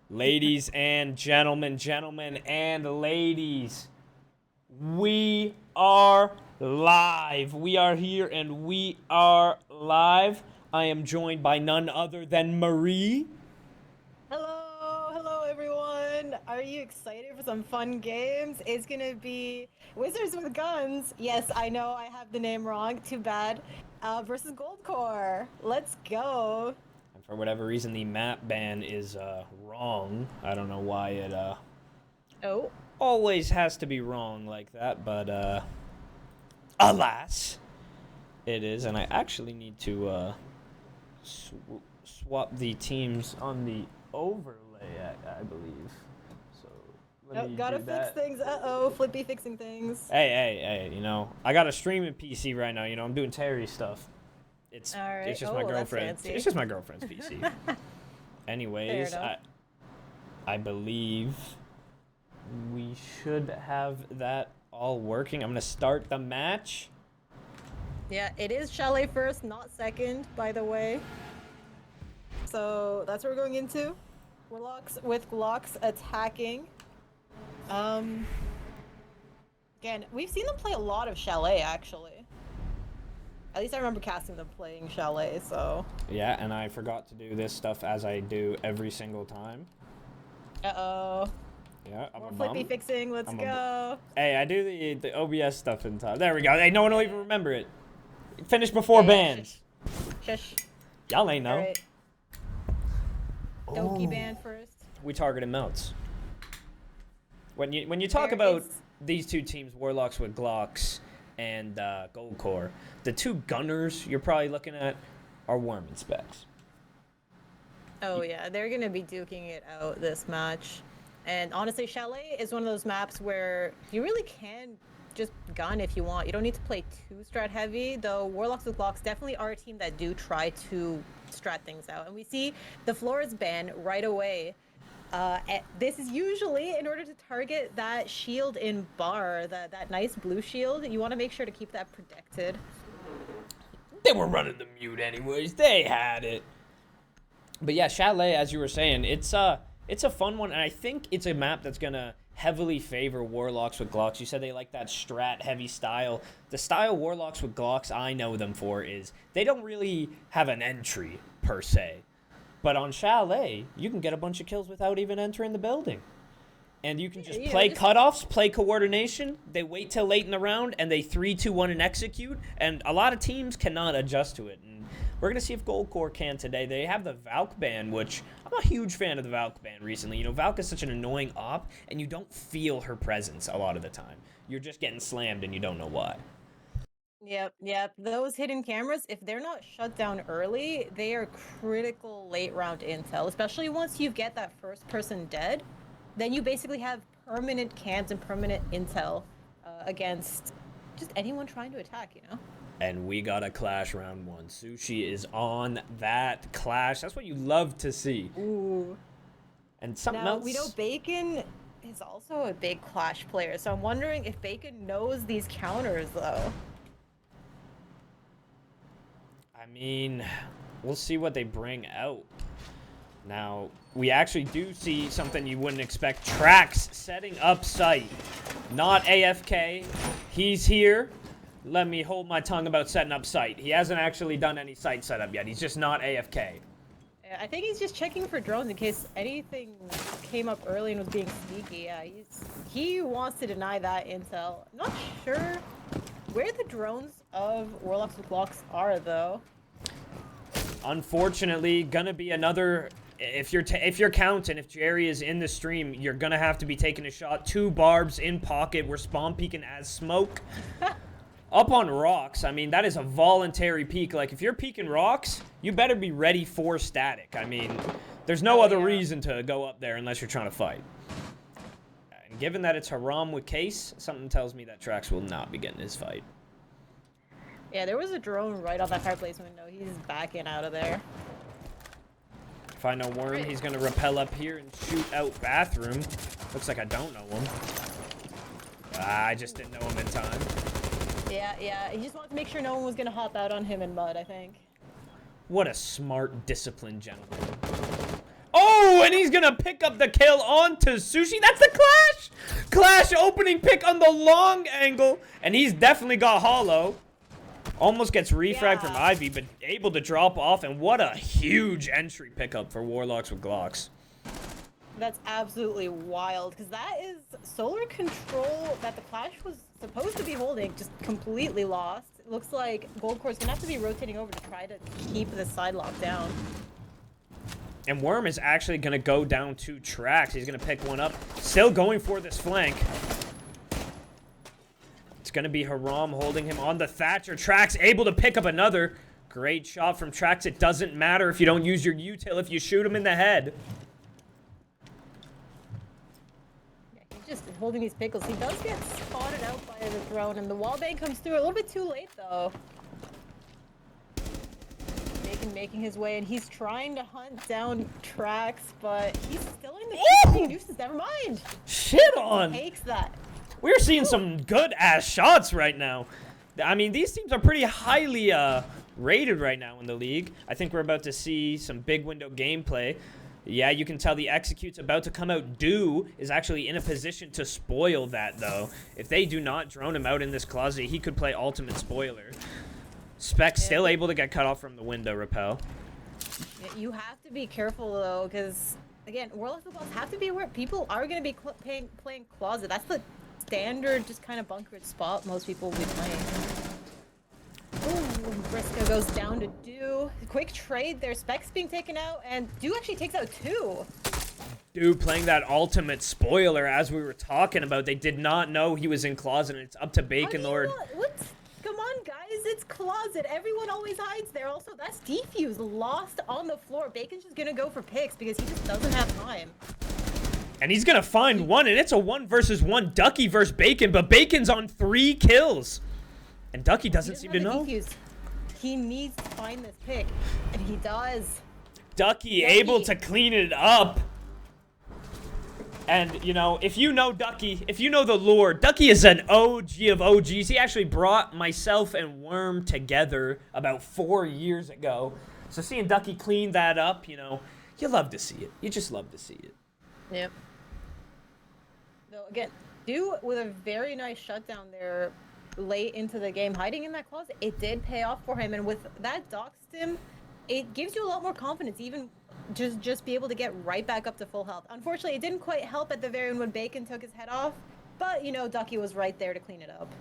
Ladies and gentlemen and ladies, we are live. We are here and we are live. I am joined by none other than Marie. Hello everyone. Are you excited for some fun games? It's gonna be Wizards with Guns. Yes, I know I have the name wrong. Too bad. Versus GoldCore. Let's go. And for whatever reason, the map ban is wrong. I don't know why it Oh, always has to be wrong like that, but alas, it is. And I actually need to swap the teams on the overlay, I believe. So let me gotta do fix that. things. Uh-oh, Flippy fixing things. Hey, you know, I got a streaming PC right now. You know, I'm doing Terry stuff. It's All right. it's just Oh, my that's girlfriend. fancy. It's just my girlfriend's PC. Fair Anyways, enough. I believe we should have that all working. I'm gonna start the match. Yeah, it is Chalet first, not second, by the way. So that's what we're going into. Warlocks with Glocks attacking. Um, Again, we've seen them play a lot of Chalet, actually. At least I remember casting them playing Chalet, so. Yeah, and I forgot to do this stuff as I do every single time. Uh-oh. Yeah, I'm More a Flippy bum. fixing, let's go. Hey, I do the OBS stuff in time. There we go. Hey, no one will even remember it. Finish before Yeah, bans. Shush. Y'all ain't know. Alright. Donkey band first. We targeted melts. When you talk There about is- these two teams, Warlocks with Glocks and GoldCore, the two gunners you're probably looking at are Worm and Specs. Oh yeah, they're gonna be duking it out this match. And honestly, Chalet is one of those maps where you really can just gun if you want. You don't need to play too strat heavy, though Warlocks with Glocks definitely are a team that do try to strat things out. And we see the floor is banned right away. This is usually in order to target that shield in bar, that nice blue shield. You want to make sure to keep that protected. They were running the mute anyways. They had it. But yeah, Chalet, as you were saying, it's a fun one, and I think it's a map that's gonna heavily favor Warlocks with Glocks. You said they like that strat heavy style. The style Warlocks with Glocks I know them for is they don't really have an entry per se. But on Chalet, you can get a bunch of kills without even entering the building. And you can just Yeah, play just- cutoffs, play coordination. They wait till late in the round, and they 3, 2, 1, and execute. And a lot of teams cannot adjust to it. And we're going to see if GoldCore can today. They have the Valk ban, which I'm a huge fan of the Valk ban recently. You know, Valk is such an annoying op, and you don't feel her presence a lot of the time. You're just getting slammed, and you don't know why. Yep. Those hidden cameras, if they're not shut down early, they are critical late round intel, especially once you get that first person dead. Then you basically have permanent cans and permanent intel against just anyone trying to attack, you know? And we got a clash round one. Sushi is on that clash. That's what you love to see. Ooh. And something Now, else. we know Bacon is also a big Clash player, so I'm wondering if Bacon knows these counters, though. I mean, we'll see what they bring out. Now, we actually do see something you wouldn't expect. Trax setting up site. Not AFK. He's here. Let me hold my tongue about setting up site. He hasn't actually done any site setup yet. He's just not AFK. I think he's just checking for drones in case anything came up early and was being sneaky. Yeah, he wants to deny that intel. Not sure where the drones of Warlocks with Glocks are, though. Unfortunately, gonna be another. If you're counting, if Jerry is in the stream, you're gonna have to be taking a shot. 2 barbs in pocket. We're spawn peeking as smoke. Up on rocks, I mean, that is a voluntary peek. Like, if you're peeking rocks, you better be ready for static. I mean, there's no other reason to go up there unless you're trying to fight. And given that it's Haram with Case, something tells me that Trax will not be getting his fight. Yeah, there was a drone right off that fireplace window. He's backing out of there. If I know Worm, he's going to rappel up here and shoot out bathroom. Looks like I don't know him. I just didn't know him in time. Yeah. He just wanted to make sure no one was gonna hop out on him in mud, I think. What a smart, disciplined gentleman. Oh! Oh, and he's gonna pick up the kill onto Sushi. That's the Clash! Clash opening pick on the long angle. And he's definitely got Hollow. Almost gets refragged from Ivy, but able to drop off. And what a huge entry pickup for Warlocks with Glocks. That's absolutely wild, because that is solar control that the Clash was supposed to be holding, just completely lost. It looks like GoldCore's gonna have to be rotating over to try to keep the side lock down. And Worm is actually gonna go down 2 tracks. He's gonna pick one up. Still going for this flank. It's gonna be Haram holding him on the Thatcher. Trax able to pick up another. Great shot from Trax. It doesn't matter if you don't use your util if you shoot him in the head. Just holding these pickles. He does get spotted out by the drone, and the wallbang comes through a little bit too late, though. Bacon making his way, and he's trying to hunt down Trax, but he's still in the deuces. Never mind. Shit on. He takes that. We're seeing some good-ass shots right now. I mean, these teams are pretty highly rated right now in the league. I think we're about to see some big window gameplay. Yeah, you can tell the Execute's about to come out. Do is actually in a position to spoil that, though. If they do not drone him out in this closet, he could play ultimate spoiler. Spec still able to get cut off from the window, Repel. You have to be careful, though, because, again, Warlocks footballs have to be aware people are going to be playing closet. That's the standard, just kind of bunkered spot most people will be playing. Ooh, Briscoe goes down to Do. Quick trade there. Spec's being taken out, and Do actually takes out 2. Do playing that ultimate spoiler as we were talking about. They did not know he was in closet, and it's up to Bacon Lord. What? Come on, guys. It's closet. Everyone always hides there. Also, that's defuse lost on the floor. Bacon's just going to go for picks because he just doesn't have time. And he's going to find one, and it's a 1 versus 1 Ducky versus Bacon, but Bacon's on 3 kills. And Ducky doesn't seem to know. He needs to find this pick, and he does. Ducky able to clean it up. And, you know, if you know Ducky, if you know the lore, Ducky is an OG of OGs. He actually brought myself and Worm together about 4 years ago. So seeing Ducky clean that up, you know, you love to see it. You just love to see it. Yep. So, again, Do with a very nice shutdown there late into the game, hiding in that closet. It did pay off for him, and with that dock stim, it gives you a lot more confidence, even just be able to get right back up to full health. Unfortunately, it didn't quite help at the very end when Bacon took his head off, but, you know, Ducky was right there to clean it up.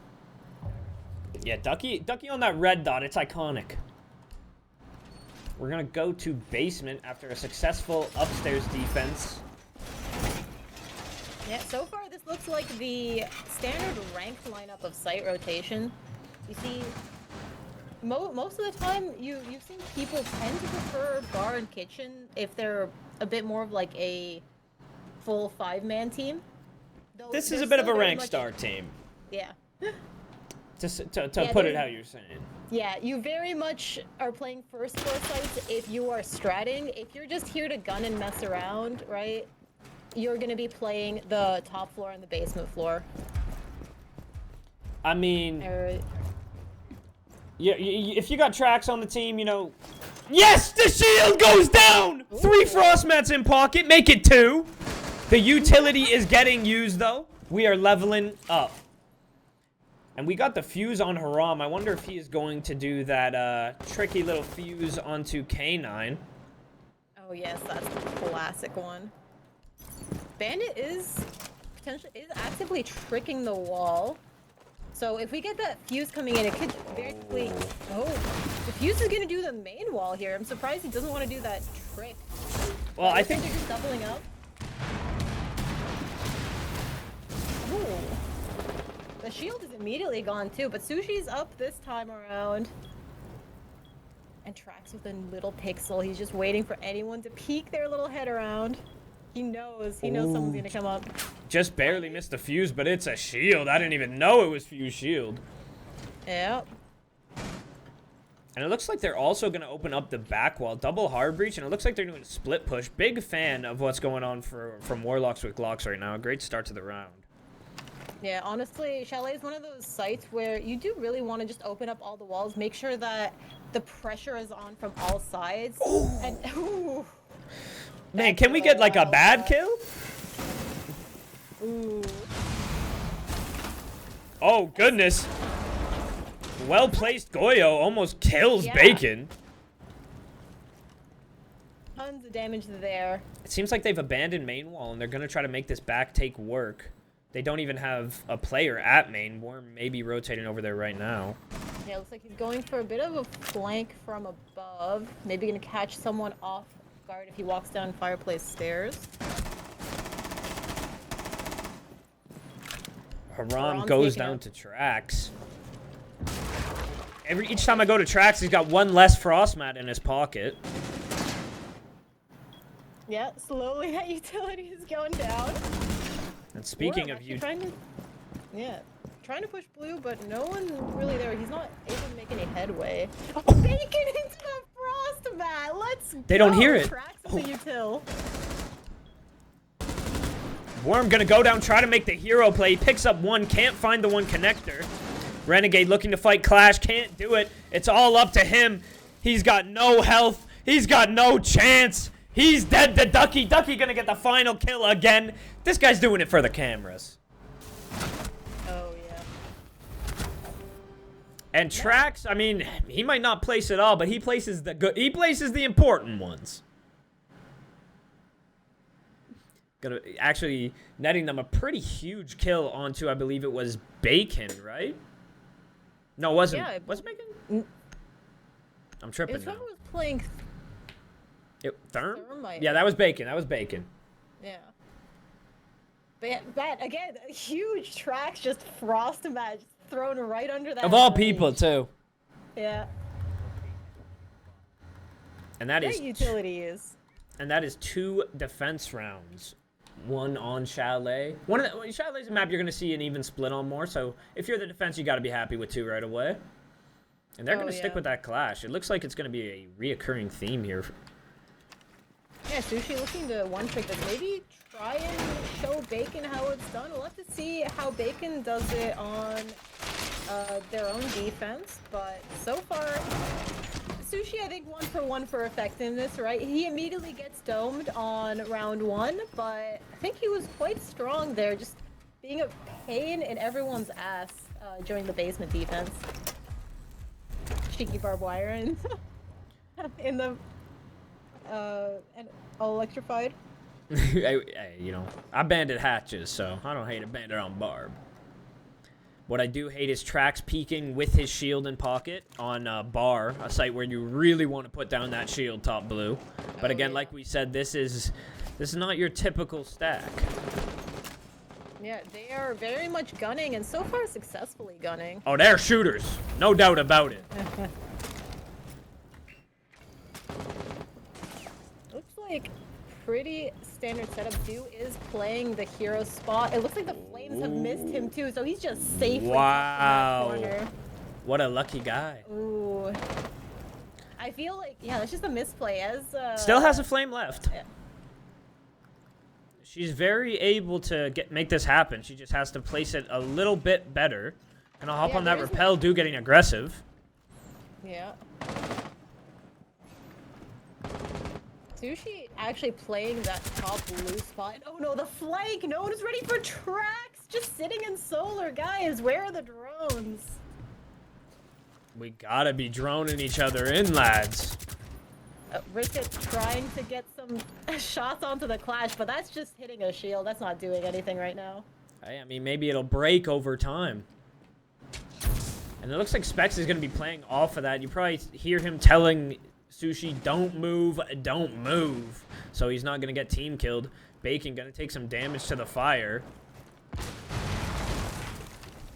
Yeah, Ducky on that red dot, it's iconic. We're gonna go to basement after a successful upstairs defense. Yeah, so far this looks like the standard ranked lineup of site rotation. You see, most of the time you've seen people tend to prefer bar and kitchen if they're a bit more of like a full 5-man team. Though This is a bit of a rank star team. Yeah. To put it how you're saying. Yeah, you very much are playing first floor sites if you are stratting. If you're just here to gun and mess around, right? You're going to be playing the top floor and the basement floor. I mean, yeah, if you got tracks on the team, you know. Yes, the shield goes down! Ooh. 3 frost mats in pocket, make it 2. The utility is getting used, though. We are leveling up. And we got the fuse on Haram. I wonder if he is going to do that tricky little fuse onto K9. Oh, yes, that's the classic one. Bandit is actively tricking the wall. So if we get that fuse coming in, it could very quickly. Oh, the fuse is gonna do the main wall here. I'm surprised he doesn't want to do that trick. Well, I think they're just doubling up. Ooh. The shield is immediately gone too, but Sushi's up this time around. And Trax with a little pixel. He's just waiting for anyone to peek their little head around. He knows someone's gonna come up. Just barely missed the fuse, but it's a shield. I didn't even know it was fuse shield. Yep. And it looks like they're also gonna open up the back wall, double hard breach, and it looks like they're doing a split push. Big fan of what's going on from Warlocks with Glocks right now. A great start to the round. Yeah, honestly, Chalet is one of those sites where you do really want to just open up all the walls, make sure that the pressure is on from all sides. Ooh. And ooh. Man, can we get like a bad kill? Ooh. Oh, goodness. Well-placed Goyo almost kills Bacon. Tons of damage there. It seems like they've abandoned main wall, and they're going to try to make this back take work. They don't even have a player at main. Worm may be rotating over there right now. Yeah, looks like he's going for a bit of a flank from above. Maybe going to catch someone off guard if he walks down fireplace stairs. Haran goes down to Trax. Each time I go to Trax, he's got one less frost mat in his pocket. Yeah, slowly that utility is going down. And speaking of you, trying to push blue, but no one's really there. He's not able to make any headway. Oh, Bacon into the frost mat. Let's go. They don't hear it. Trax the util. Worm gonna go down, try to make the hero play. He picks up one, can't find the one connector. Renegade looking to fight Clash, can't do it. It's all up to him. He's got no health. He's got no chance. He's dead to Ducky. Ducky gonna get the final kill again. This guy's doing it for the cameras. Oh, yeah. And Trax, I mean, he might not place it all, but he places the good. He places the important ones. Gonna actually netting them a pretty huge kill onto, I believe it was Bacon, right? No, it wasn't. Yeah, was it Bacon? I'm tripping now. Was playing Thermite? Yeah, that was Bacon. That was Bacon. Yeah. But that again, a huge Trax just frost match thrown right under that. Of all range. people, too. Yeah. And that is utility is. And that is 2 defense rounds. One on Chalet. Chalet's a map you're going to see an even split on more, so if you're the defense, you got to be happy with 2 right away. And they're going to stick with that Clash. It looks like it's going to be a reoccurring theme here. Yeah, Sushi looking to one-trick this. Maybe try and show Bacon how it's done. We'll have to see how Bacon does it on their own defense, but so far, Sushi, I think, 1 for effectiveness, right? He immediately gets domed on round 1, but I think he was quite strong there, just being a pain in everyone's ass during the basement defense. Cheeky barbed wire and in the and all electrified. You know, I banded hatches, so I don't hate a bandit on barb. What I do hate is Trax peeking with his shield in pocket on bar, a site where you really want to put down that shield top blue. But again, like we said, this is not your typical stack. Yeah, they are very much gunning, and so far successfully gunning. Oh, they're shooters. No doubt about it. Looks like pretty standard setup. Do is playing the hero spot. It looks like the flames have missed him too, so he's just safely in that corner. What a lucky guy. Ooh. I feel like, yeah, that's just a misplay. As still has a flame left. Yeah. She's very able to make this happen. She just has to place it a little bit better. And I'll hop on that repel, do getting aggressive. Yeah. Sushi actually playing that top blue spot. Oh no, the flank! No one is ready for Trax! Just sitting in solar, guys. Where are the drones? We gotta be droning each other in, lads. Ricket trying to get some shots onto the Clash, but that's just hitting a shield. That's not doing anything right now. I mean, maybe it'll break over time. And it looks like Specs is going to be playing off of that. You probably hear him telling Sushi, don't move, don't move. So he's not going to get team killed. Bacon going to take some damage to the fire.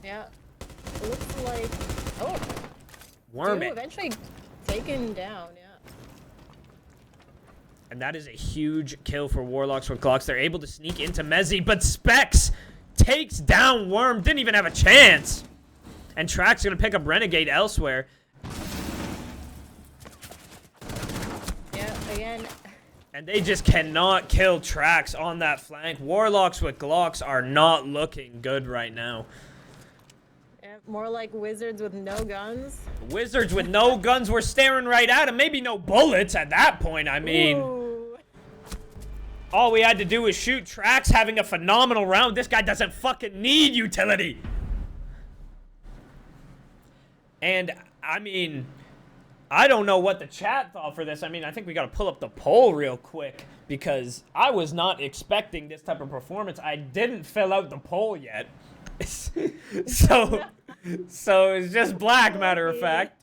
Yeah. It looks like... Oh! Worm it. Eventually taken down, yeah. And that is a huge kill for Warlocks with Glocks. They're able to sneak into Mezzi, but Specs takes down Worm. Didn't even have a chance. And Track's going to pick up Renegade elsewhere. Yeah, again. And they just cannot kill Trax on that flank. Warlocks with Glocks are not looking good right now. Yeah, more like wizards with no guns. Wizards with no guns were staring right at him. Maybe no bullets at that point, I mean. Ooh. All we had to do was shoot. Trax having a phenomenal round. This guy doesn't fucking need utility. And, I mean, I don't know what the chat thought for this. I mean, I think we got to pull up the poll real quick because I was not expecting this type of performance. I didn't fill out the poll yet. so it's just black, matter of fact.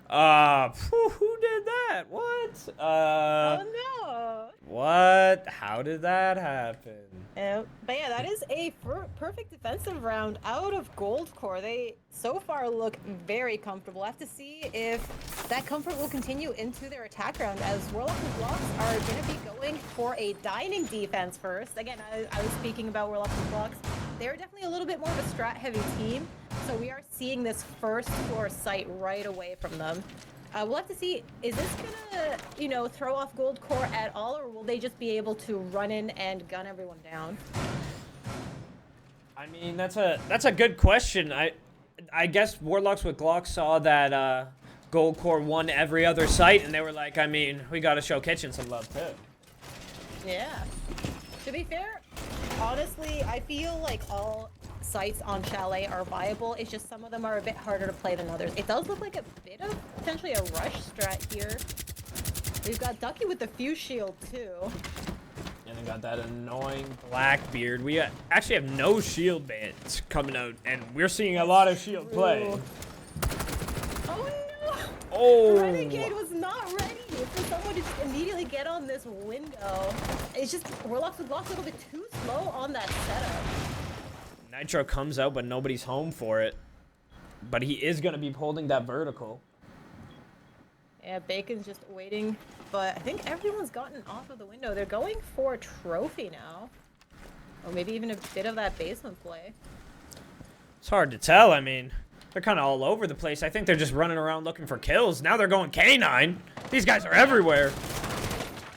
Who did that? What? Oh no. What? How did that happen? But yeah, that is a perfect defensive round out of GoldCore. They so far look very comfortable. I have to see if that comfort will continue into their attack round, as Warlocks and Glocks are going to be going for a dining defense first. Again, I was speaking about Warlocks and Glocks. They're definitely a little bit more of a strat-heavy team, so we are seeing this first floor sight right away from them. We'll have to see, is this gonna, throw off GoldCore at all, or will they just be able to run in and gun everyone down? I mean, that's a good question. I guess Warlocks with Glocks saw that GoldCore won every other site, and they were like, I mean, we gotta show Kitchen some love too. Yeah. To be fair, honestly, I feel like all sites on Chalet are viable. It's just some of them are a bit harder to play than others. It does look like a bit of potentially a rush strat here. We've got Ducky with the fuse shield too. And they got that annoying Blackbeard. We actually have no shield bans coming out, and we're seeing a lot of shield play. Oh no! Oh! Renegade was not ready for someone to just immediately get on this window. It's just Warlocks with Glocks a little bit too slow on that setup. Nitro comes out, but nobody's home for it. But he is going to be holding that vertical. Yeah, Bacon's just waiting, but I think everyone's gotten off of the window. They're going for a trophy now. Or maybe even a bit of that basement play. It's hard to tell. I mean, they're kind of all over the place. I think they're just running around looking for kills. Now they're going K9. These guys are everywhere.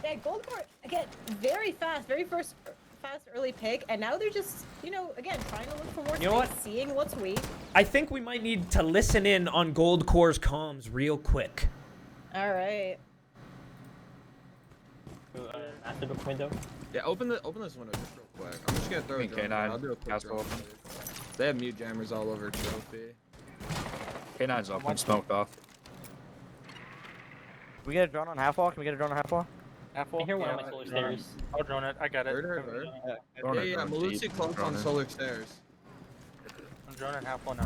Yeah, GoldCore, again, very fast, fast early pick, and now they're just, again, trying to look for more space, seeing what's weak. I think we might need to listen in on GoldCore's comms real quick. All right. After the window. Yeah, open this window just real quick. I'm just gonna throw a drone. I'll do a quick drone. They have mute jammers all over trophy. K9's open, smoked off. We get a drone on half wall? Can we get a drone on half wall? Half wall? Here, one on my solar stairs. I'll drone it. I got it. Heard. Drone Yeah, Malusi close on solar stairs. I'm droning half wall now.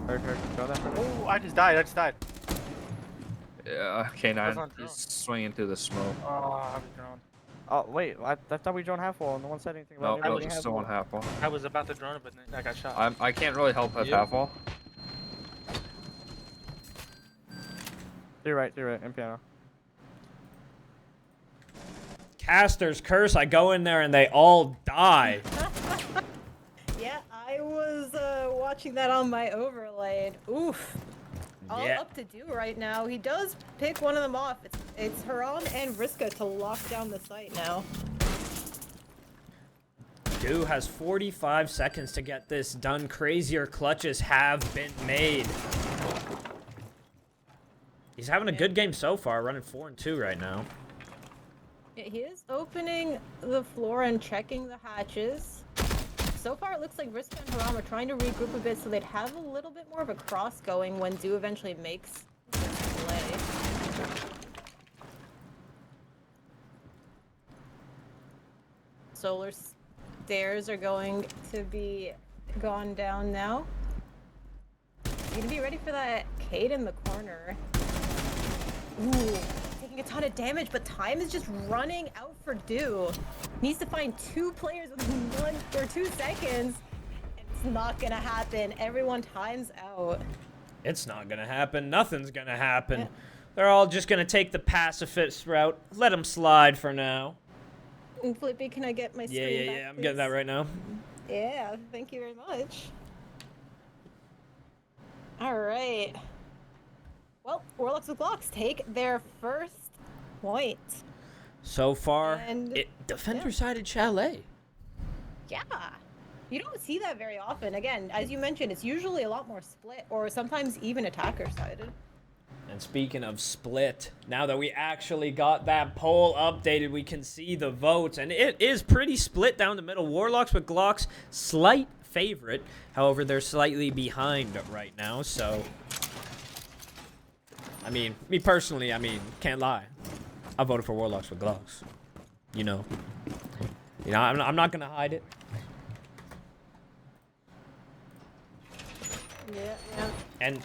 Heard. Drone that. Oh, I just died. Yeah, K9 is swinging through the smoke. Oh, I was droned. Oh, wait. I thought we drone half wall and no one said anything about No, it. it's still on half wall. I was about to drone it, but then I got shot. I can't really help with half wall. You're right, in piano. Caster's curse. I go in there and they all die. Yeah, I was watching that on my overlay. And oof. All up to do right now. He does pick one of them off. It's Haram and Vriska to lock down the site now. Do has 45 seconds to get this done. Crazier clutches have been made. He's having a good game so far, running 4-2 right now. Yeah, he is opening the floor and checking the hatches. So far, it looks like Vriska and Haram are trying to regroup a bit so they'd have a little bit more of a cross going when Do eventually makes this play. Solar stairs are going to be gone down now. You gonna be ready for that Cade in the corner. Ooh, taking a ton of damage, but time is just running out for Do. Needs to find 2 players within 1 or 2 seconds. And it's not gonna happen. Everyone times out. It's not gonna happen. Nothing's gonna happen. Yeah. They're all just gonna take the pacifist route. Let them slide for now. And Flippy, can I get my screen back, Yeah. I'm please? getting that right now. Yeah, thank you very much. All right. Well, Warlocks with Glocks take their first point. So far, And- defender-sided Chalet. Yeah. You don't see that very often. Again, as you mentioned, it's usually a lot more split or sometimes even attacker-sided. And speaking of split, now that we actually got that poll updated, we can see the votes. And it is pretty split down the middle. Warlocks with Glocks, slight favorite. However, they're slightly behind right now, so... I mean, me personally, can't lie. I voted for Warlocks with Glocks. You know. I'm not gonna hide it. Yeah. And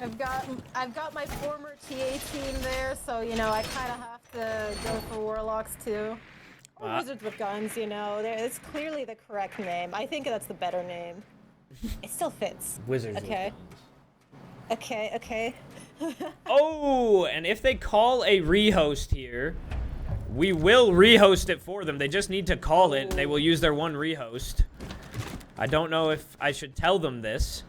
I've got my former TA team there, so you know I kind of have to go for Warlocks too. Or Wizards with Guns, you know. It's clearly the correct name. I think that's the better name. It still fits. Wizards Okay. with Guns. Okay. Oh, and if they call a rehost here, we will rehost it for them. They just need to call it. They will use their one rehost. I don't know if I should tell them this,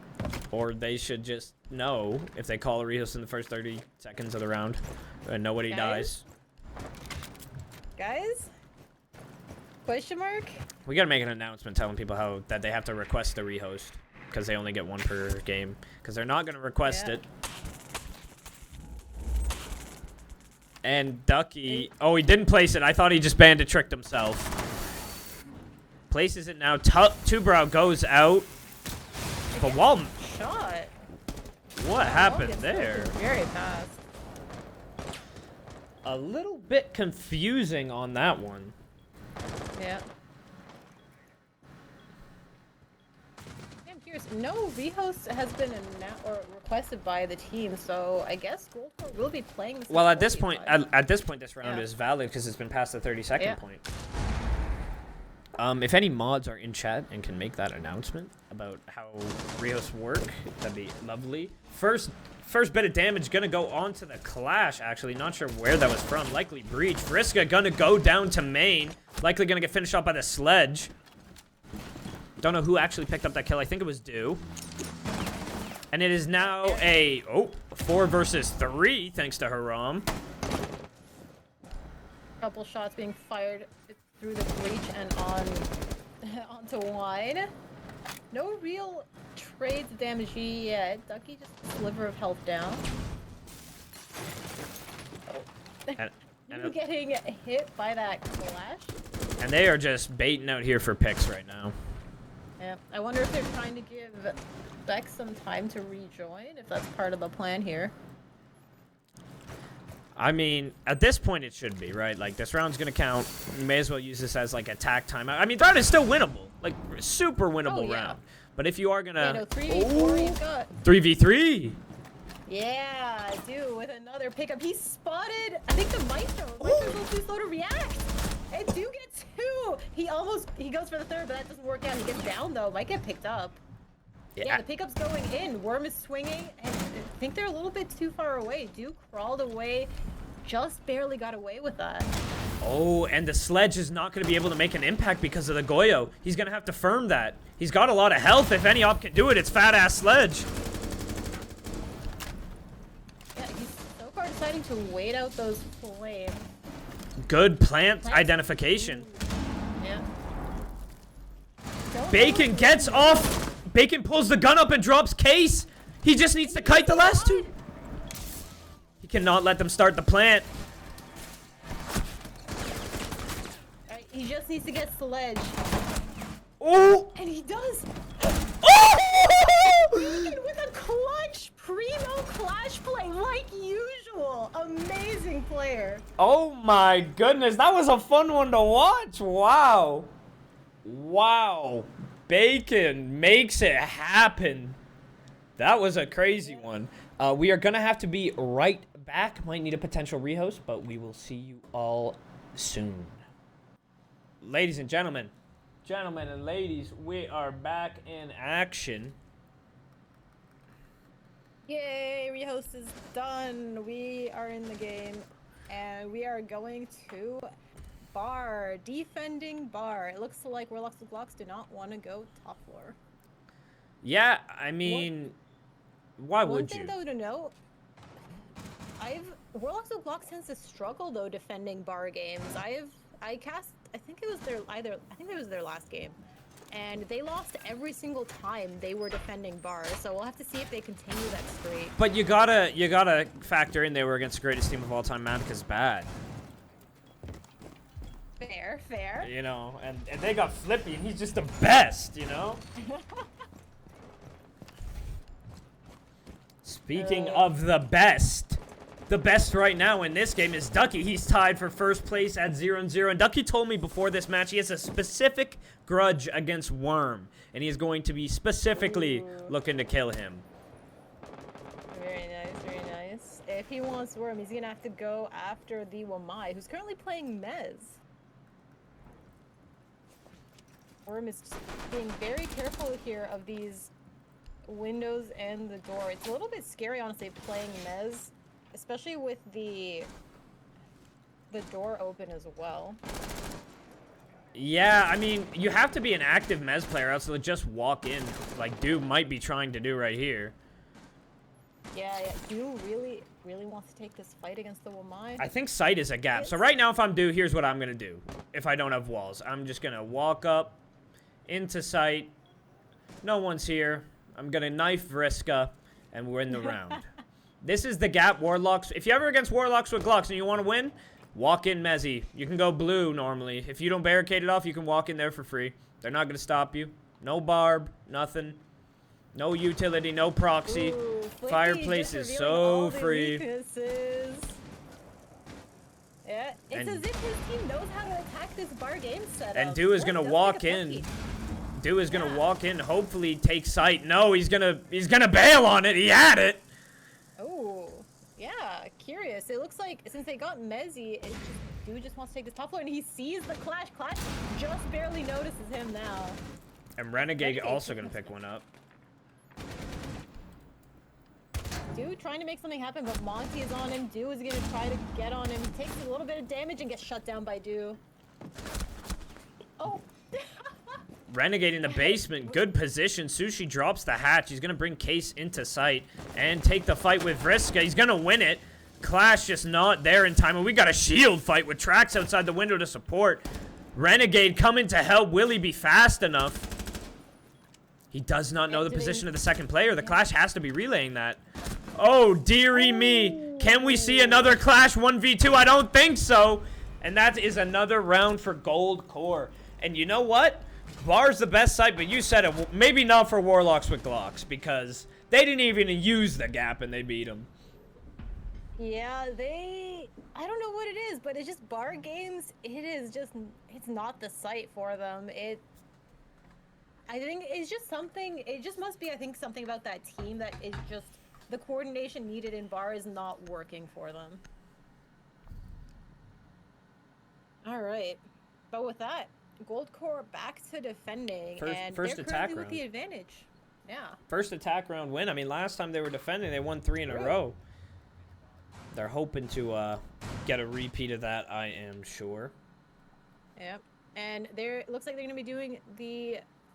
or they should just know if they call a rehost in the first 30 seconds of the round and nobody dies. Guys? Question mark? We gotta make an announcement telling people that they have to request the rehost because they only get one per game because they're not gonna request it. And Ducky, oh, he didn't place it. I thought he just bandit tricked himself. Places it now. Two-Brow goes out. But Wall shot. What happened there? Very fast. A little bit confusing on that one. Yeah. I'm curious. No rehost has been requested by the team, so I guess GoldCore will be playing this. Well, at this point, this round is valid because it's been past the 30-second point. If any mods are in chat and can make that announcement about how rehosts work, that'd be lovely. First bit of damage gonna go onto the Clash, actually. Not sure where that was from. Likely Breach. Vriska gonna go down to main. Likely gonna get finished off by the Sledge. Don't know who actually picked up that kill. I think it was Dew. And it is now a 4 versus 3 thanks to Haram. Couple shots being fired through the breach and onto Wine. No real trades damage yet. Ducky just a sliver of health down. And getting hit by that Clash. And they are just baiting out here for picks right now. Yeah, I wonder if they're trying to give Beck some time to rejoin, if that's part of the plan here. I mean, at this point it should be, right? Like, this round's gonna count. You may as well use this as, like, attack time. I mean, the round is still winnable. Like, super winnable round. But if you are gonna... Yeah, no, 3v4 you've got. 3v3! Yeah, dude, with another pickup. He spotted, I think, the Maestro. Maestro's a little too slow to react. And do get 2! He goes for the 3rd, but that doesn't work out. He gets down, though. Might get picked up. Yeah, the pickup's going in. Worm is swinging, and I think they're a little bit too far away. Duke crawled away, just barely got away with that. Oh, and the Sledge is not going to be able to make an impact because of the Goyo. He's going to have to firm that. He's got a lot of health. If any op can do it, it's fat-ass Sledge. Yeah, he's so far deciding to wait out those flames. Good plant identification. Yeah. Bacon gets off. Bacon pulls the gun up and drops Case. He just needs to kite the last 2. He cannot let them start the plant. Alright, he just needs to get Sledge. Oh! And he does. Oh! Bacon with a clutch primo Clash play like usual. Amazing player. Oh my goodness, that was a fun one to watch. Wow. Wow. Bacon makes it happen. That was a crazy one. We are going to have to be right back. Might need a potential rehost, but we will see you all soon. Ladies and gentlemen, and ladies, we are back in action. Yay, rehost is done. We are in the game, and we are going to Bar, defending Bar. It looks like Warlocks with Glocks do not want to go top floor. Yeah, I mean, why would you? One thing though to note, Warlocks with Glocks tends to struggle though defending Bar games. I think it was their last game. and they lost every single time they were defending bars. So we'll have to see if they continue that streak. But you gotta factor in they were against the greatest team of all time. Mavika's bad. Fair, fair. You know, and they got Flippy, and he's just the best. You know. Speaking of the best right now in this game is Ducky. He's tied for first place at 0-0. And Ducky told me before this match he has a specific grudge against Worm. And he is going to be specifically looking to kill him. Very nice, very nice. If he wants Worm, he's going to have to go after the Wamai, who's currently playing Mez. Worm is being very careful here of these windows and the door. It's a little bit scary, honestly, playing Mez. Especially with the door open as well. Yeah, I mean, you have to be an active Mez player, else they'll just walk in, like Dude might be trying to do right here. Yeah, Dude really wants to take this fight against the Wamai. I think sight is a gap. So right now, if I'm Dude, here's what I'm gonna do. If I don't have walls, I'm just gonna walk up into sight. No one's here. I'm gonna knife Vriska, and we're in the round. This is the gap, Warlocks. If you're ever against Warlocks with Glocks and you want to win, walk in Mezzy. You can go blue normally. If you don't barricade it off, you can walk in there for free. They're not going to stop you. No barb, nothing. No utility, no proxy. Ooh, Fireplace is so free. Yeah, it's as if his team knows how to attack this bar game setup. And Do is going to walk in. Do is going to walk in, hopefully take sight. No, he's going to bail on it. He had it. Oh, yeah, curious. It looks like since they got Mezzy, Dude just wants to take this top floor, and he sees the Clash. Clash just barely notices him now. And Renegade also gonna pick one up. Dude trying to make something happen, but Monty is on him. Dude is gonna try to get on him. Takes a little bit of damage and gets shut down by Dude. Oh. Renegade in the basement, good position. Sushi drops the hatch. He's gonna bring Case into sight and take the fight with Vriska. He's gonna win it. Clash just not there in time, and we got a shield fight with Trax outside the window to support. Renegade coming to help. Will he be fast enough? He does not know the position of the second player. The Clash has to be relaying that. Oh, dearie me. Can we see another Clash 1v2? I don't think so. And that is another round for GoldCore. And you know what? Bar's the best site, but you said it. Maybe not for Warlocks with Glocks, because they didn't even use the gap and they beat them. Yeah, I don't know what it is, but it's just bar games. It's not the site for them. I think it's just something, it just must be, I think, something about that team that is just, the coordination needed in bar is not working for them. All right, but with that, GoldCore back to defending, and first they're attack currently round. with the advantage. Yeah. First attack round win. I mean, last time they were defending, they won 3 in a row. They're hoping to get a repeat of that, I am sure. Yep. And it looks like they're going to be doing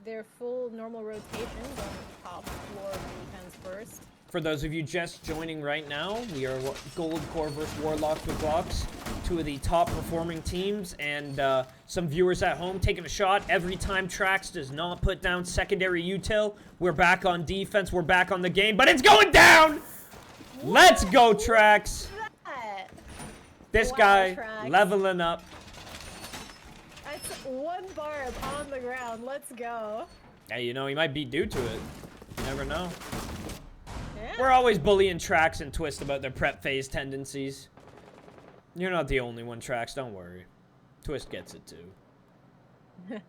their full normal rotations on top floor defense first. For those of you just joining right now, we are GoldCore versus Warlocks with Glocks, 2 of the top performing teams, and some viewers at home taking a shot every time Trax does not put down secondary util. We're back on defense, we're back on the game, but it's going down! Let's go, Trax! This guy Trax. leveling up. That's 1 barb on the ground. Let's go. Hey, you know, he might be due to it. You never know. Yeah. We're always bullying Trax and Twist about their prep phase tendencies. You're not the only one, Trax. Don't worry. Twist gets it too.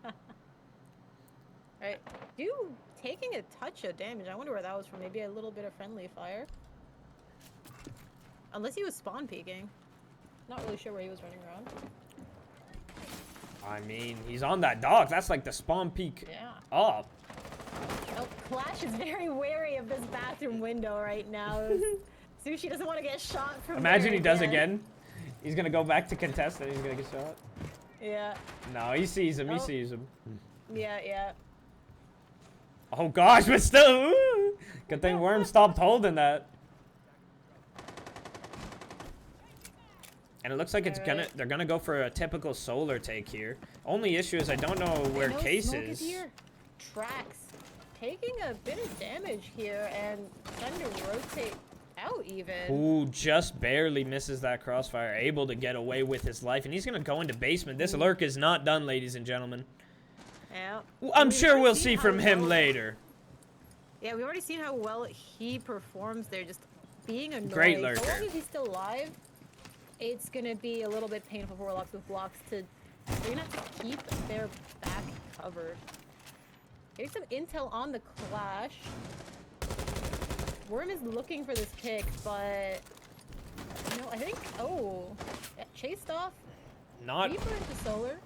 Alright. You taking a touch of damage. I wonder where that was from. Maybe a little bit of friendly fire. Unless he was spawn peeking. Not really sure where he was running around. I mean, he's on that dog. That's like the spawn peak up. Oh, Clash is very wary of this bathroom window right now. Sushi doesn't want to get shot from Imagine he does again. again. He's gonna go back to contest and he's gonna get shot. Yeah. No, he sees him. He sees him. Yeah, yeah. Oh gosh, but still. Good thing Worm stopped holding that. And it looks like they're gonna go for a typical solar take here. Only issue is I don't know where Case is. Trax taking a bit of damage here and trying to rotate out even. Ooh, just barely misses that crossfire, able to get away with his life, and he's gonna go into basement. This lurk is not done, ladies and gentlemen. Yeah. I'm sure we'll see from him later. Yeah, we've already seen how well he performs there, just being annoying. Great lurker. So long as he's still alive, it's gonna be a little bit painful for Warlocks with Glocks to. They're gonna have to keep their back covered. Here's some intel on the Clash. Worm is looking for this pick, but no, I think chased off. Not Reaper into Solar.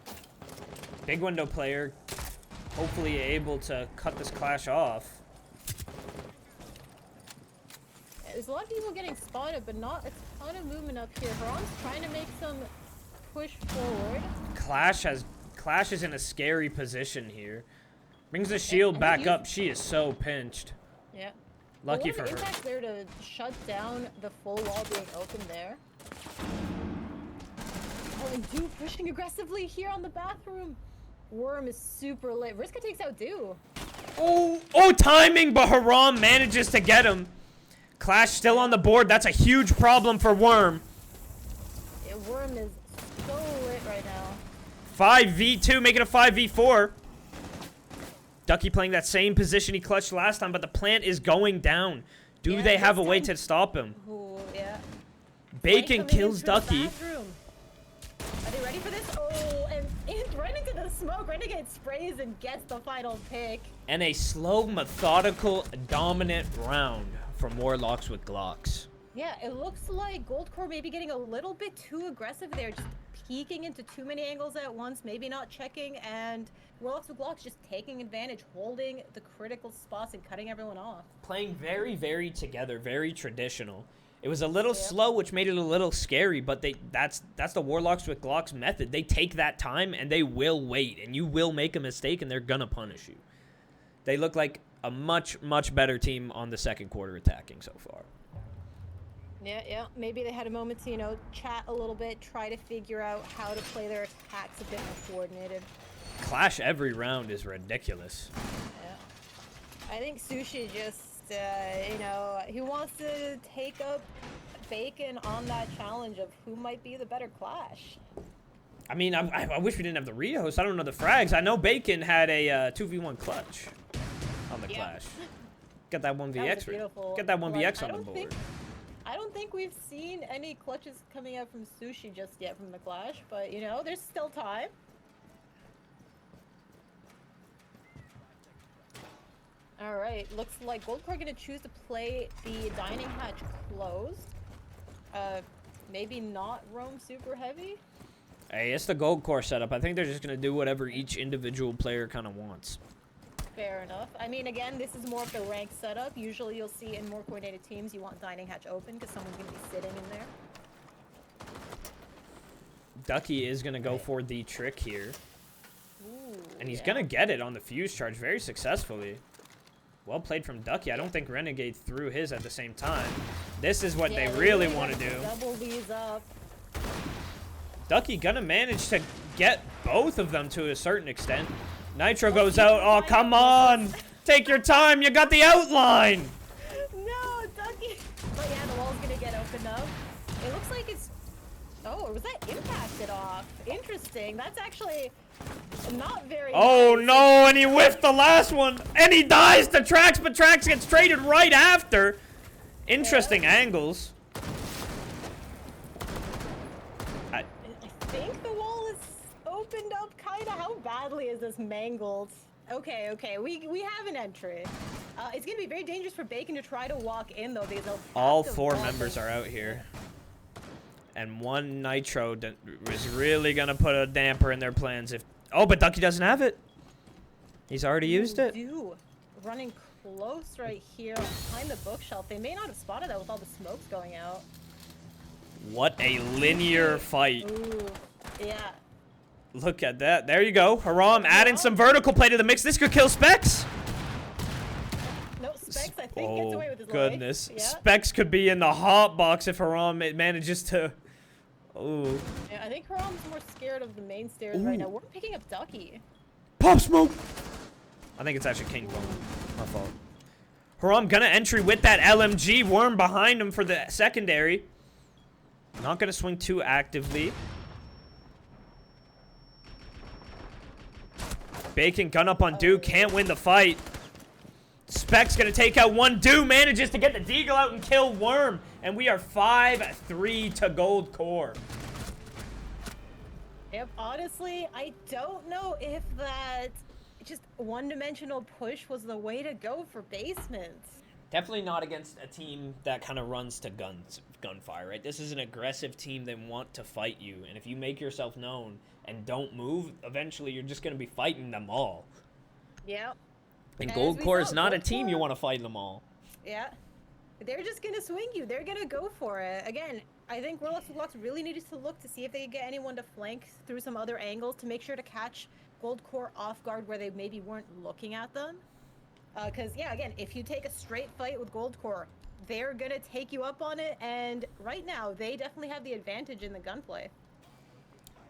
big window player. Hopefully able to cut this Clash off. There's a lot of people getting spotted, but not a ton of movement up here. Haram's trying to make some push forward. Clash is in a scary position here. Brings the shield back up. She is so pinched. Yeah. Lucky for her. Impact's there to shut down the full wall being open there. Oh, and Dew pushing aggressively here on the bathroom. Worm is super lit. Vriska takes out Dew. Oh, timing, but Haram manages to get him. Clash still on the board. That's a huge problem for Worm. Yeah, Worm is so lit right now. 5v2, making a 5v4. Ducky playing that same position he clutched last time, but the plant is going down. Do they have a way to stop him? Ooh, yeah. Bacon kills Ducky. Are they ready for this? Oh, and right into the smoke. Renegade sprays and gets the final pick. And a slow, methodical, dominant round from Warlocks with Glocks. Yeah, it looks like GoldCore may be getting a little bit too aggressive there, just peeking into too many angles at once, maybe not checking, and Warlocks with Glocks just taking advantage, holding the critical spots and cutting everyone off. Playing very, very together, very traditional. It was a little slow, which made it a little scary, but that's the Warlocks with Glocks method. They take that time, and they will wait, and you will make a mistake, and they're gonna punish you. They look like a much, much better team on the second quarter attacking so far. Yeah. Maybe they had a moment to, chat a little bit, try to figure out how to play their attacks a bit more coordinated. Clash every round is ridiculous. Yeah. I think Sushi just, he wants to take up Bacon on that challenge of who might be the better Clash. I mean, I wish we didn't have the rehost. I don't know the frags. I know Bacon had a 2v1 clutch on the Clash. Get that 1vx. Get that 1vx on the board. I don't think we've seen any clutches coming out from Sushi just yet from the Clash, but there's still time. All right, looks like GoldCore gonna choose to play the dining hatch closed. Maybe not roam super heavy. Hey, it's the GoldCore setup. I think they're just gonna do whatever each individual player kind of wants. Fair enough. I mean, again, this is more of the ranked setup. Usually you'll see in more coordinated teams, you want dining hatch open because someone's going to be sitting in there. Ducky is going to go for the trick here. Ooh, and he's going to get it on the fuse charge very successfully. Well played from Ducky. I don't think Renegade threw his at the same time. This is what they really want to do. Double these up. Ducky going to manage to get both of them to a certain extent. Nitro goes out. Oh, come on. Take your time. You got the outline. No, Ducky. But yeah, the wall's going to get opened up. It looks like it's... Oh, or was that impacted off? Interesting. That's actually not very nice. No, and he whiffed the last one. And he dies to Trax, but Trax gets traded right after. Interesting angles. I think the wall is opened up, kind of. How badly is this mangled? Okay, we have an entry. It's gonna be very dangerous for Bacon to try to walk in though, because all four members are out here, and one Nitro is really gonna put a damper in their plans. But Ducky doesn't have it. He's already used it. Running close right here behind the bookshelf. They may not have spotted that with all the smokes going out. What a linear fight. Ooh, yeah. Look at that. There you go. Haram adding some vertical play to the mix. This could kill Specs. No, Specs, I think, gets away with his goodness. life. Yeah. Specs could be in the hot box if Haram manages to... Ooh. Yeah, I think Haram's more scared of the main stairs right now. We're picking up Ducky. Pop smoke! I think it's actually King Bone. My fault. Haram gonna entry with that LMG. Worm behind him for the secondary. Not gonna swing too actively. Bacon gun up on Duke. Can't win the fight. Spec's gonna take out one. Duke manages to get the Deagle out and kill Worm. And we are 5-3 to GoldCore. Yep, honestly, I don't know if that just one-dimensional push was the way to go for basements. Definitely not against a team that kind of runs to gunfire, right? This is an aggressive team that want to fight you. And if you make yourself known and don't move, eventually you're just going to be fighting them all. Yep. And GoldCore is not a team you want to fight them all. Yeah. They're just going to swing you. They're going to go for it. Again, I think Warlocks and Glocks really needed to look to see if they could get anyone to flank through some other angles to make sure to catch GoldCore off guard where they maybe weren't looking at them. Because, yeah, again, if you take a straight fight with GoldCore, they're going to take you up on it. And right now, they definitely have the advantage in the gunplay.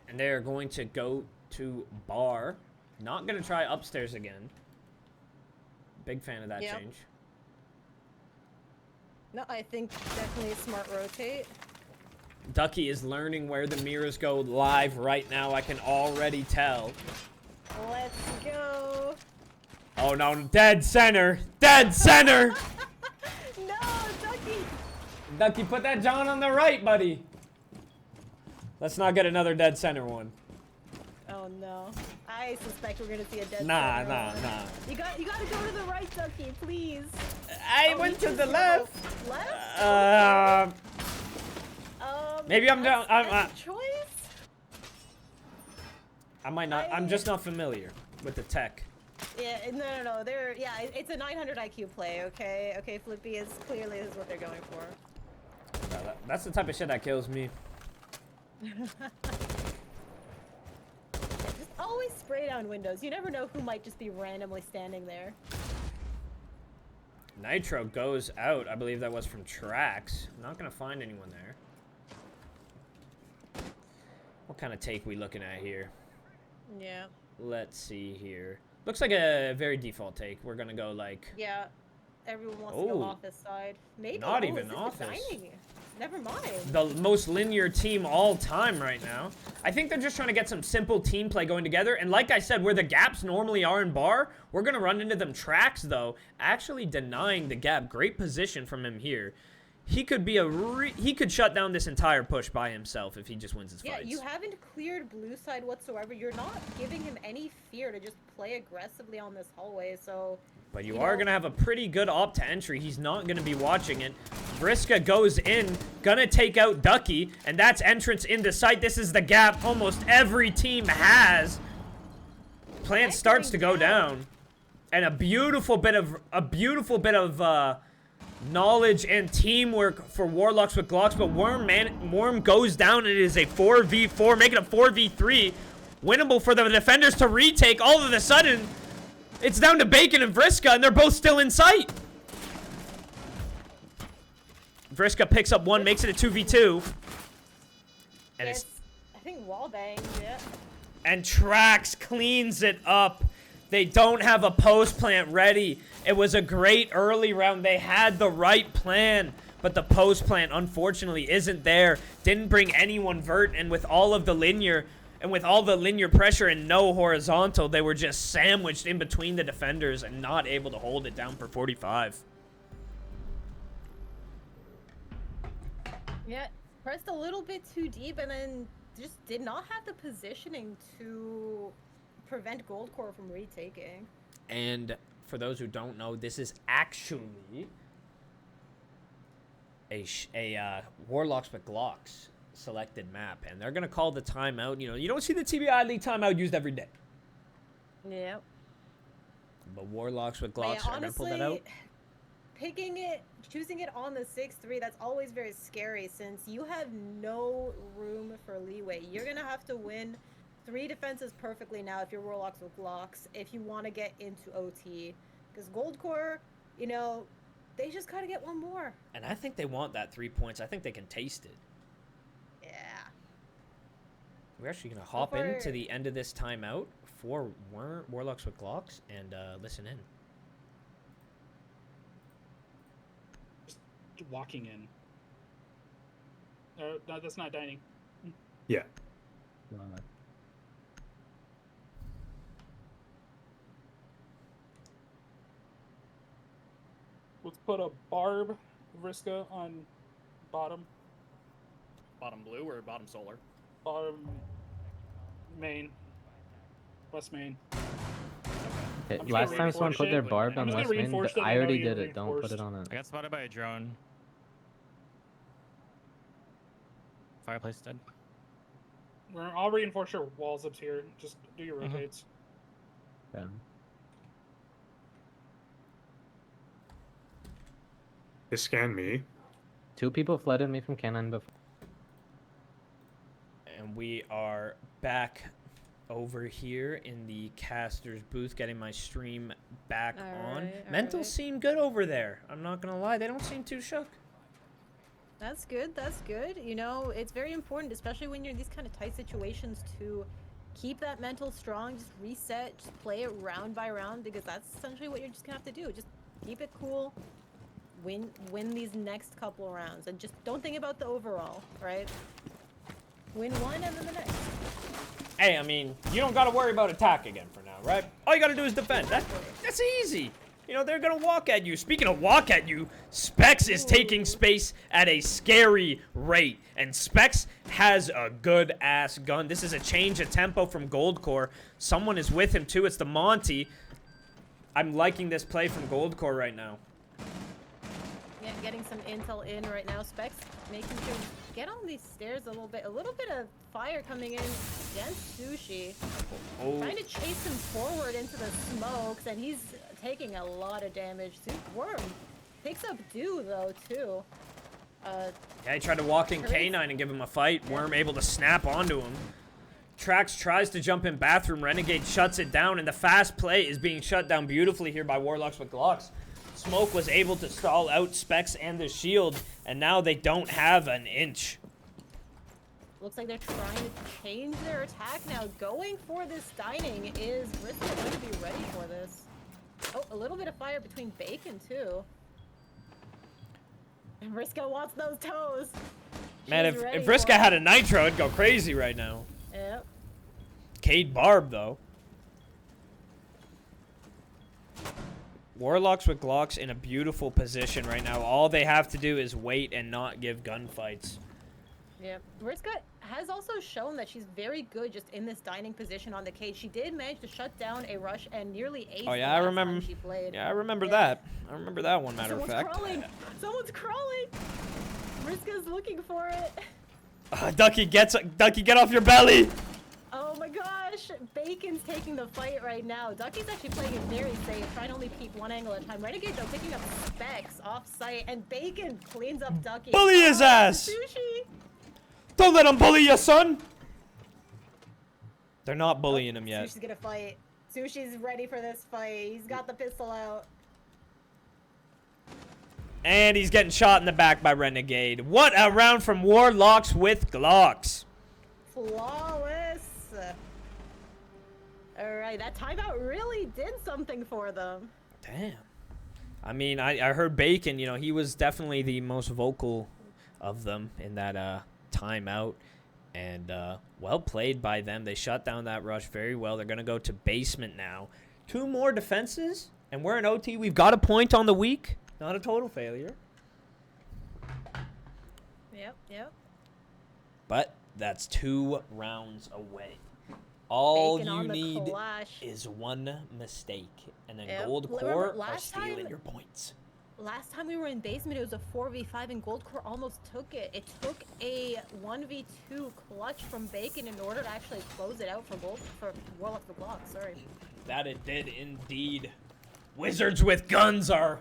And they're going to go to bar. Not going to try upstairs again. Big fan of that change. No, I think definitely a smart rotate. Ducky is learning where the mirrors go live right now. I can already tell. Let's go. Oh, no. Dead center. Dead center. No, Ducky. Ducky, put that John on the right, buddy. Let's not get another dead center one. Oh, no. I suspect we're going to see a dead center. Nah. You got to go to the right, Ducky, please. I went to the left. Left? Maybe I'm down. Choice? I might not. I'm just not familiar with the tech. Yeah, no. It's a 900 IQ play, okay? Okay, Flippy is clearly is what they're going for. That's the type of shit that kills me. Just always spray down windows. You never know who might just be randomly standing there. Nitro goes out. I believe that was from Trax. I'm not gonna find anyone there. What kind of take we looking at here? Yeah. Let's see here. Looks like a very default take. We're gonna go like. Yeah. Everyone wants to go office side. Maybe. Not even office. Never mind. The most linear team all time right now. I think they're just trying to get some simple team play going together. And like I said, where the gaps normally are in bar, we're going to run into them Tracks, though. Actually denying the gap. Great position from him here. He could be he could shut down this entire push by himself if he just wins his fights. Yeah, you haven't cleared blue side whatsoever. You're not giving him any fear to just play aggressively on this hallway, so... But you are going to have a pretty good op to entry. He's not going to be watching it. Vriska goes in, gonna take out Ducky, and that's entrance into sight. This is the gap almost every team has. Plant starts to go down. And a beautiful bit of knowledge and teamwork for Warlocks with Glocks, but Worm goes down. It is a 4v4, making a 4v3. Winnable for the defenders to retake. All of a sudden, it's down to Bacon and Vriska, and they're both still in sight. Vriska picks up one, makes it a 2v2. And it's, I think wallbang, yeah. And Trax cleans it up. They don't have a post plant ready. It was a great early round. They had the right plan, but the post plant unfortunately isn't there. Didn't bring anyone vert, and with all of the linear pressure and no horizontal, they were just sandwiched in between the defenders and not able to hold it down for 45. Yeah, pressed a little bit too deep and then just did not have the positioning to prevent GoldCore from retaking. And for those who don't know, this is actually a Warlocks with Glocks selected map, and they're gonna call the timeout. You know, you don't see the TBI League timeout used every day. Yep. But Warlocks with Glocks are gonna pull that out. Choosing it on the 6-3, that's always very scary since you have no room for leeway. You're gonna have to win 3 defenses perfectly now if you're Warlocks with Glocks, if you want to get into OT. Because GoldCore, you know, they just gotta get one more. And I think they want that 3 points. I think they can taste it. Yeah. We're actually gonna hop into the end of this timeout. for Warlocks with Glocks and listen in. Just walking in. No, that's not dining. Yeah. Let's put a Barb Vriska on bottom. Bottom blue or bottom solar? Bottom main. West main. Okay, last time someone put their Barb on West main, I already did it. Don't put it on it. I got spotted by a drone. Fireplace dead. I'll reinforce your walls up here. Just do your rotates. Yeah. They scanned me. 2 people flooded me from canine before. And we are back over here in the caster's booth, getting my stream back on. Mentals seem good over there. I'm not gonna lie, they don't seem too shook. That's good. That's good. You know, it's very important, especially when you're in these kind of tight situations, to keep that mental strong. Just reset. Just play it round by round, because that's essentially what you're just gonna have to do. Just keep it cool. Win these next couple rounds, and just don't think about the overall, right? Win one and then the next. Hey, I mean, you don't gotta worry about attack again for now, right? All you gotta do is defend. That's easy. You know, they're gonna walk at you. Speaking of walk at you, Specs is taking space at a scary rate. And Specs has a good-ass gun. This is a change of tempo from GoldCore. Someone is with him, too. It's the Monty. I'm liking this play from GoldCore right now. Yeah, getting some intel in right now. Specs making sure to get on these stairs a little bit. A little bit of fire coming in against Sushi. Trying to chase him forward into the smokes, and he's taking a lot of damage. Worm picks up Dew, though, too. Yeah, he tried to walk in K9 and give him a fight. Worm able to snap onto him. Trax tries to jump in bathroom. Renegade shuts it down, and the fast play is being shut down beautifully here by Warlocks with Glocks. Smoke was able to stall out Specs and the shield, and now they don't have an inch. Looks like they're trying to change their attack now. Going for this dining. Is Vriska going to be ready for this? Oh, a little bit of fire between Bacon, too. And Vriska wants those toes. Man, if Vriska had a nitro, it'd go crazy right now. Yep. Cade Barb, though. Warlocks with Glocks in a beautiful position right now. All they have to do is wait and not give gunfights. Yep. Vriska has also shown that she's very good just in this dining position on the cage. She did manage to shut down a rush and nearly ace oh yeah, I remember. She played. Yeah, I remember that. I remember that one. Matter of fact. Crawling. Someone's crawling. Vriska's looking for it. Ducky, get off your belly. Oh my gosh, Bacon's taking the fight right now. Ducky's actually playing it very safe, trying to only peek one angle at a time. Renegade, though, picking up Specs off-site, and Bacon cleans up Ducky. Bully his ass! Sushi! Don't let him bully you, son! They're not bullying him yet. Sushi's gonna fight. Sushi's ready for this fight. He's got the pistol out. And he's getting shot in the back by Renegade. What a round from Warlocks with Glocks. Flawless. Alright, that timeout really did something for them. Damn. I mean, I heard Bacon, you know, he was definitely the most vocal of them in that timeout. And well played by them. They shut down that rush very well. They're going to go to basement now. 2 more defenses, and we're in OT. We've got a point on the week. Not a total failure. Yep. But that's 2 rounds away. All Bacon you need is one mistake, and then GoldCore are stealing your points. Last time we were in basement, it was a 4v5, and GoldCore almost took it. It took a 1v2 clutch from Bacon in order to actually close it out for Warlocks with Glocks. Sorry. That it did indeed. Wizards with guns are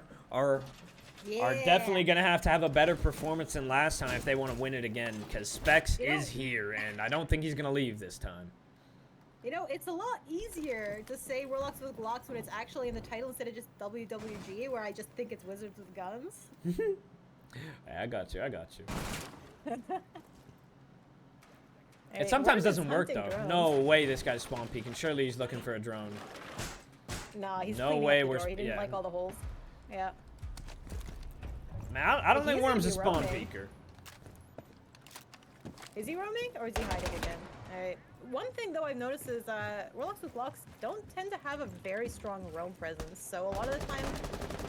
definitely gonna have a better performance than last time if they want to win it again, because Specs is here, and I don't think he's gonna leave this time. You know, it's a lot easier to say Warlocks with Glocks when it's actually in the title instead of just WWG, where I just think it's Wizards with Guns. I got you. It sometimes doesn't work though. No way this guy's spawn peeking. Surely he's looking for a drone. Nah, he's no cleaning way up the we're. door. He didn't like all the holes. Yeah. Man, I don't think Worm's a spawn roaming. peeker. Is he roaming or is he hiding again? Alright. One thing though I've noticed is Warlocks with Glocks don't tend to have a very strong roam presence. So a lot of the time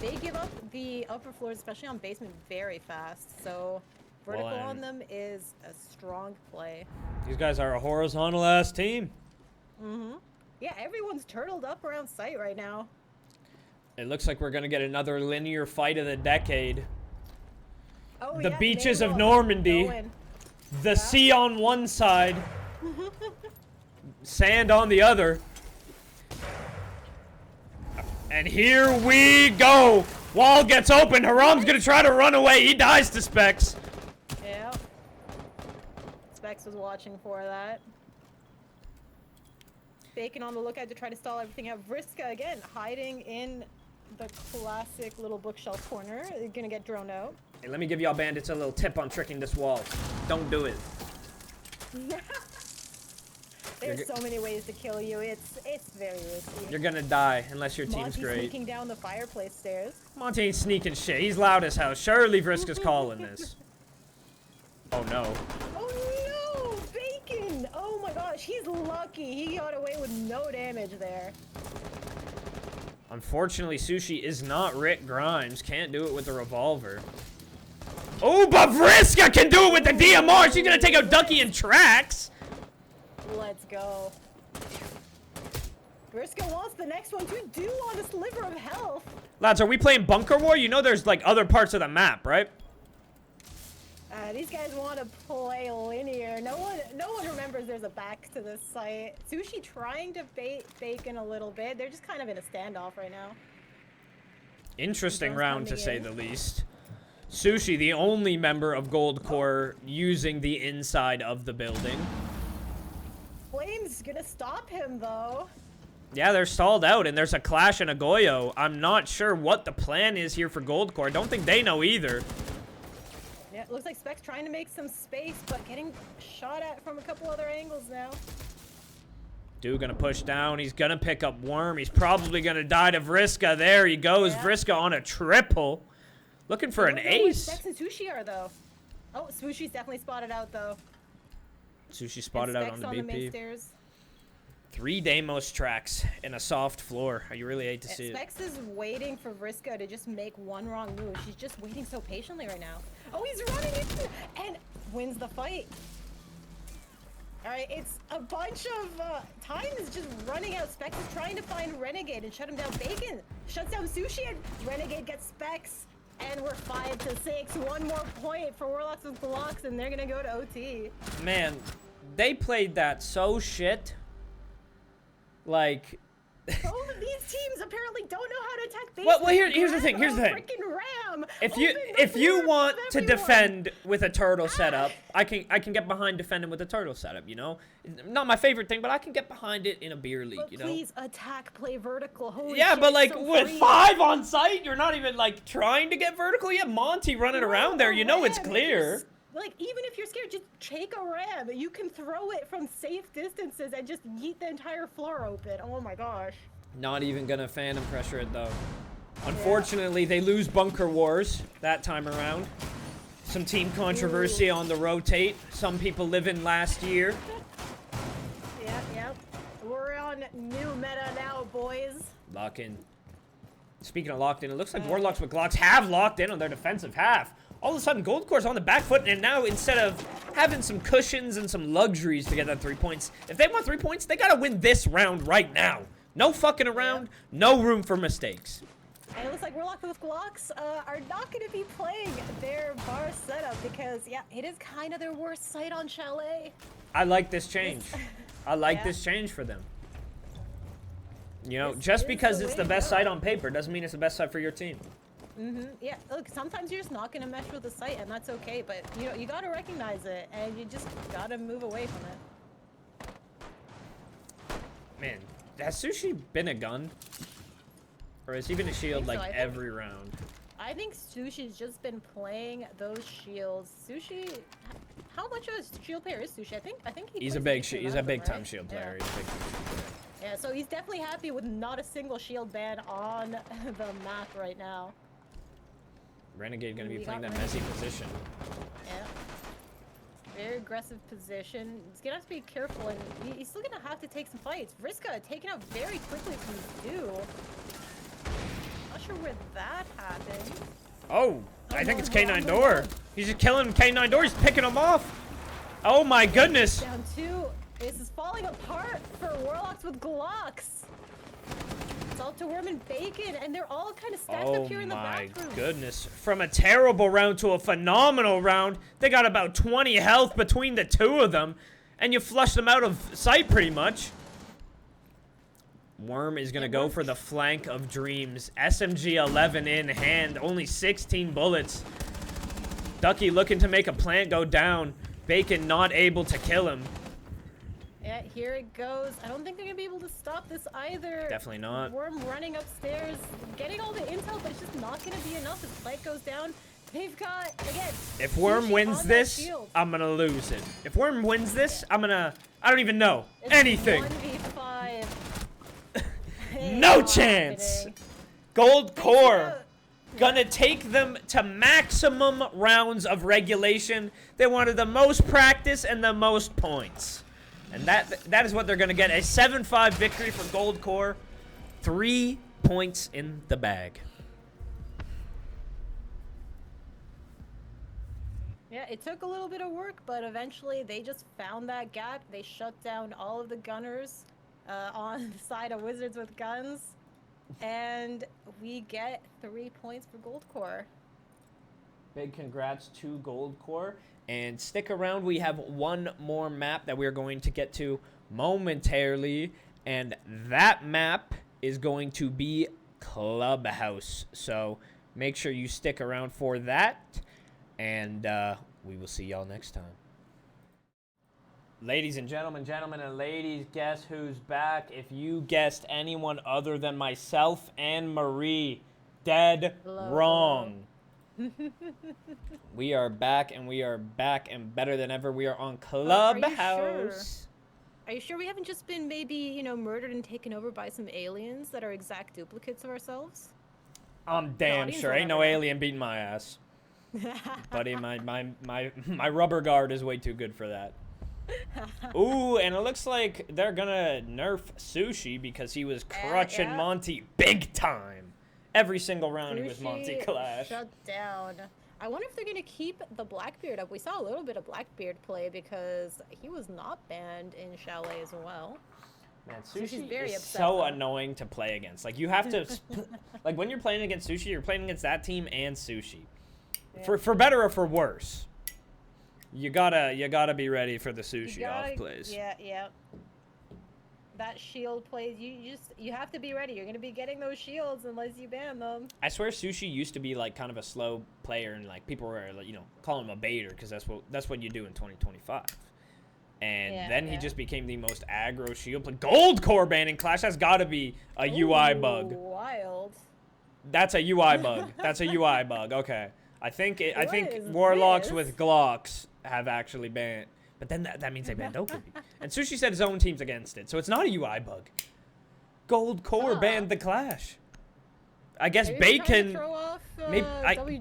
they give up the upper floors, especially on basement, very fast. So vertical on them is a strong play. These guys are a horizontal ass team. Mm-hmm. Yeah, everyone's turtled up around site right now. It looks like we're gonna get another linear fight of the decade. Oh, The yeah, beaches of Normandy. The sea on one side. Sand on the other. And here we go. Wall gets open. Haram's gonna try to run away. He dies to Specs. Yeah. Specs was watching for that. Bacon on the lookout to try to stall everything out. Vriska again hiding in the classic little bookshelf corner. Gonna get droned out. Hey, let me give y'all bandits a little tip on tricking this wall. Don't do it. There's so many ways to kill you. It's very risky. You're gonna die unless your team's Monty's great. sneaking down the fireplace stairs. Monty ain't sneaking shit. He's loud as hell. Surely Vriska's calling this. Oh no. Oh no! Bacon! Oh my gosh, he's lucky. He got away with no damage there. Unfortunately, Sushi is not Rick Grimes. Can't do it with the revolver. Oh, but Vriska can do it with the DMR. She's gonna take out Ducky and Trax. Let's go. Vriska wants the next one to do on a sliver of health. Lads, are we playing Bunker War? You know there's like other parts of the map, right? These guys want to play linear. No one remembers there's a back to this site. Sushi trying to bait Bacon a little bit. They're just kind of in a standoff right now. Interesting round to say the least. Sushi, the only member of GoldCore using the inside of the building. Flame's gonna stop him though. Yeah, they're stalled out, and there's a clash in a Goyo. I'm not sure what the plan is here for GoldCore. I don't think they know either. Yeah, it looks like Specs trying to make some space, but getting shot at from a couple other angles now. Dude gonna push down. He's gonna pick up Worm. He's probably gonna die to Vriska. There he goes. Yeah. Vriska on a triple. Looking for an ace. Specs and Sushi are though. Oh, Sushi's definitely spotted out though. Sushi spotted out on the BP. The main stairs. 3 Deimos tracks in a soft floor. You really hate to see it. Specs is waiting for Vriska to just make one wrong move. She's just waiting so patiently right now. Oh, he's running in and wins the fight. All right, it's a bunch of time is just running out. Specs is trying to find Renegade and shut him down. Bacon shuts down Sushi and Renegade gets Specs. And we're 5-6. One more point for Warlocks with Glocks, and they're gonna go to OT. Man, they played that so shit. Like, both of these teams apparently don't know how to attack base. Well, here's the thing. Here's the thing. Ram. If you want to defend with a turtle setup, I can get behind defending with a turtle setup. You know, not my favorite thing, but I can get behind it in a beer league. But you know. Please attack, play vertical. Holy yeah, shit, but like so with free. 5 on site, you're not even like trying to get vertical. You have Monty running around there. You know it's clear. Like, even if you're scared, just take a ram. You can throw it from safe distances and just yeet the entire floor open. Oh my gosh. Not even gonna phantom pressure it though. Unfortunately, they lose Bunker Wars that time around. Some team controversy on the rotate. Some people living last year. Yep. We're on new meta now, boys. Lock in. Speaking of locked in, it looks like Warlocks with Glocks have locked in on their defensive half. All of a sudden, GoldCore's on the back foot, and now instead of having some cushions and some luxuries to get that 3 points, if they want 3 points, they gotta win this round right now. No fucking around, no room for mistakes. And it looks like Warlocks with Glocks are not going to be playing their bar setup because, yeah, it is kind of their worst site on Chalet. I like this change. I like this change for them. You know, just because it's the best site on paper doesn't mean it's the best site for your team. Yeah, look, sometimes you're just not going to mesh with the site, and that's okay, but, you know, you got to recognize it, and you just got to move away from it. Man, has Sushi been a gun? Or has he been a shield like so. every round? I think Sushi's just been playing those shields. Sushi, how much of a shield player is Sushi? I think he's a plays big decent amount of them, time right? shield Yeah. player. He's a big time shield player. Yeah, so he's definitely happy with not a single shield ban on the map right now. Renegade gonna be We playing got that messy position. Yeah. Very aggressive position. He's gonna have to be careful, and he's still gonna have to take some fights. Vriska taken out very quickly from Dew. Not sure where that happened. Oh, I think it's K9 Door. He's just killing K9 Door. He's picking him off. Oh my goodness. Down 2. This is falling apart for Warlocks with Glocks. It's all to Worm and Bacon, and they're all kind of stacked up here in the bathroom. Oh my goodness. From a terrible round to a phenomenal round, they got about 20 health between the two of them, and you flush them out of sight pretty much. Worm is going to go for the flank of dreams. SMG 11 in hand, only 16 bullets. Ducky looking to make a plant go down. Bacon not able to kill him. Yeah, here it goes. I don't think they're gonna be able to stop this either. Definitely not. Worm running upstairs, getting all the intel, but it's just not gonna be enough. His flight goes down. They've got, again, if Worm Sushi wins on that this, shield. I'm gonna lose it. If Worm wins this, I don't even know. It's Anything. 1v5. No chance. GoldCore gonna take them to maximum rounds of regulation. They wanted the most practice and the most points. And that is what they're gonna get. A 7-5 victory for GoldCore. 3 points in the bag. Yeah, it took a little bit of work, but eventually they just found that gap. They shut down all of the gunners on the side of Wizards with guns. And we get 3 points for GoldCore. Big congrats to GoldCore. And stick around, we have one more map that we're going to get to momentarily. And that map is going to be Clubhouse. So make sure you stick around for that. And we will see y'all next time. Ladies and gentlemen, and ladies, guess who's back? If you guessed anyone other than myself and Marie, dead wrong. We are back, and we are back and better than ever. We are on Clubhouse. Are you sure we haven't just been maybe, you know, murdered and taken over by some aliens that are exact duplicates of ourselves? I'm damn sure. Ain't no alien beating my ass. Buddy, my rubber guard is way too good for that. Ooh, and it looks like they're gonna nerf Sushi because he was crushing Monty big time. Every single round he was Monty Clash. Shut down. I wonder if they're gonna keep the Blackbeard up. We saw a little bit of Blackbeard play because he was not banned in Chalet as well. Man, Sushi very is upset, so though. annoying to play against. Like, you have to, like, when you're playing against Sushi, you're playing against that team and Sushi. Yeah. For better or for worse. You gotta be ready for the Sushi off plays. Yeah. That shield plays, you have to be ready. You're gonna be getting those shields unless you ban them. I swear Sushi used to be like kind of a slow player, and like people were like, you know, calling him a baiter because that's what you do in 2025. And then he just became the most aggro shield player. GoldCore banning Clash, that's gotta be a UI bug. Wild. That's a UI bug. That's a UI bug. Okay. I think Warlocks with Glocks have actually banned. But then that means they banned Dokubi. And Sushi said his own team's against it, so it's not a UI bug. GoldCore banned the Clash. I guess Bacon.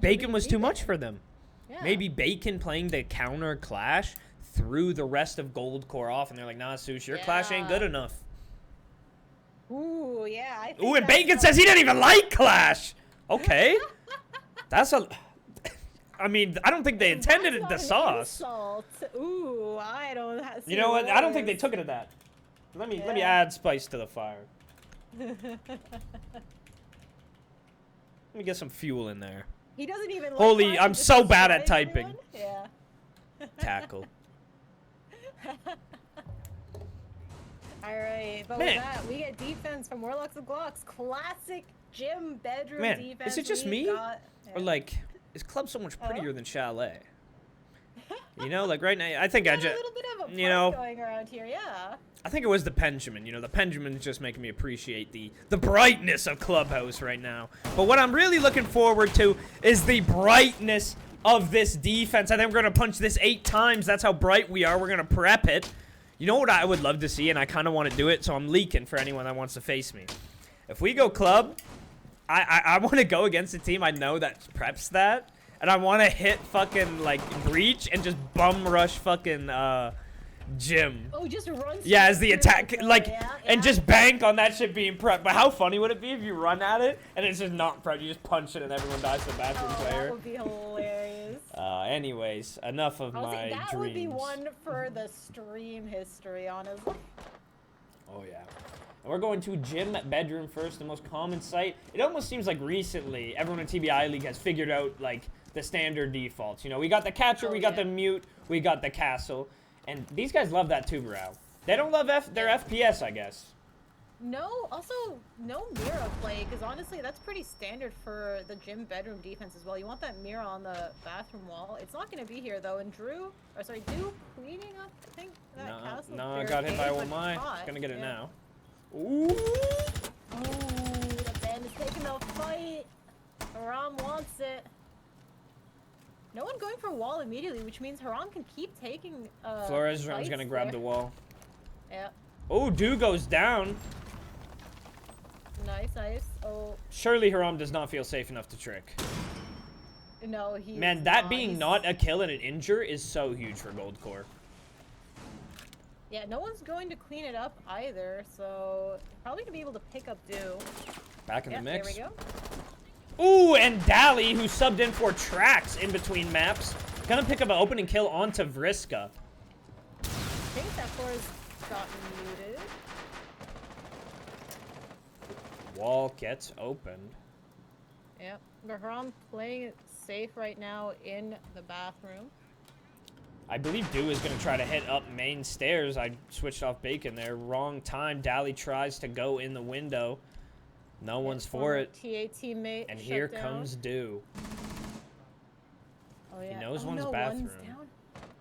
Bacon was too much for them. Yeah. Maybe Bacon playing the counter Clash threw the rest of GoldCore off, and they're like, "Nah, Sushi, your Clash ain't good enough." Ooh, yeah. Ooh, and Bacon says he didn't even like Clash. Okay, that's a. I mean, I don't think they intended the sauce. Insult. Ooh, I don't. You know what? I don't think they took it at that. Let me add spice to the fire. Let me get some fuel in there. He doesn't even. Holy, I'm so bad at typing. Anyone? Yeah. Tackle. All right, but with that, we get defense from Warlocks and Glocks. Classic gym bedroom defense. Is it just me, or like? Is Club so much prettier than Chalet? You know, like right now, I think I just, a little bit of a you know, going around here, yeah. I think it was the Pendulum. You know, the Pendulum is just making me appreciate the brightness of Clubhouse right now. But what I'm really looking forward to is the brightness of this defense. I think we're going to punch this 8 times. That's how bright we are. We're going to prep it. You know what I would love to see, and I kind of want to do it, so I'm leaking for anyone that wants to face me. If we go club, I want to go against a team I know that preps that, and I want to hit fucking, like, breach and just bum rush fucking, Jim. Oh, just run. Yeah, as the attack, like, yeah. and just bank on that shit being prepped. But how funny would it be if you run at it and it's just not prepped? You just punch it and everyone dies to the bathroom player. That would be hilarious. Anyways, enough of my dreams. That would be one for the stream history, honestly. Oh yeah. And we're going to gym bedroom first, the most common site. It almost seems like recently everyone in TBI League has figured out like the standard defaults. You know, we got the catcher, we got the mute, we got the castle. And these guys love that too, bro. They don't love their FPS, I guess. No, also, no mirror play, because honestly, that's pretty standard for the gym bedroom defense as well. You want that mirror on the bathroom wall. It's not going to be here, though. And Drew cleaning up, I think, that castle. No, I got hit by one mine. Gonna get it now. Ooh! Oh, the band is taking the fight. Haram wants it. No one going for wall immediately, which means Haram can keep taking Flores is gonna grab the wall. Yeah. Oh, Do goes down. Nice. Oh. Surely Haram does not feel safe enough to trick. No, he. Man, that being not a kill and an injure is so huge for GoldCore. Yeah, no one's going to clean it up either, so probably gonna be able to pick up Do. Back in the mix. There we go. Ooh, and Dally, who subbed in for Tracks in between maps, gonna pick up an opening kill onto Vriska. I think that floor's gotten muted. Wall gets opened. Yep, Bahram playing it safe right now in the bathroom. I believe Do is gonna try to hit up main stairs. I switched off Bacon there. Wrong time. Dally tries to go in the window. No one's for it. TA teammate. And here comes Do. Oh yeah. He knows one's bathroom. One's down.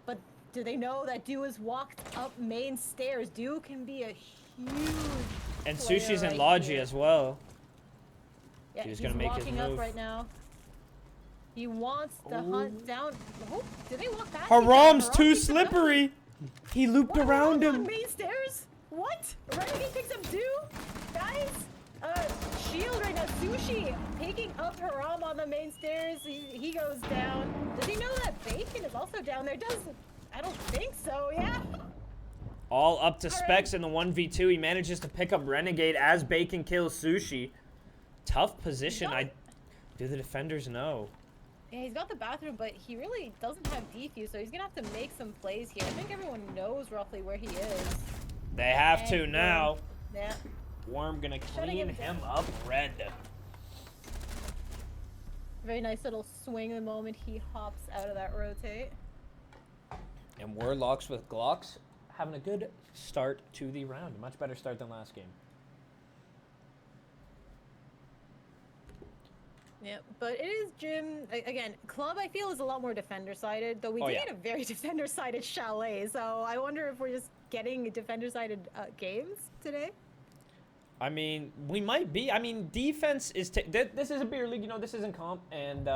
But do they know that Do has walked up main stairs? Do can be a huge. And Sushi's in Logi as well. Yeah, he's gonna make his move. Up right now. He wants to hunt down. Oh, did they walk back? Haram's too slippery. He looped around him. On main stairs? What? Renegade picks up Do? Guys? Shield right now. Sushi picking up Haram on the main stairs. He goes down. Does he know that Bacon is also down there? I don't think so, yeah. All up to specs in the 1v2. He manages to pick up Renegade as Bacon kills Sushi. Tough position. Do the defenders know? Yeah, he's got the bathroom, but he really doesn't have defuse, so he's gonna have to make some plays here. I think everyone knows roughly where he is. They have to now. Yeah. Worm gonna clean him up red. Very nice little swing the moment he hops out of that rotate. And Warlocks with Glocks having a good start to the round. A much better start than last game. Yeah, but it is gym. Again, club I feel is a lot more defender-sided, though we did get a very defender-sided Chalet, so I wonder if we're just getting defender-sided games today. I mean, we might be. I mean, defense is... this is a beer league, you know, this isn't comp, and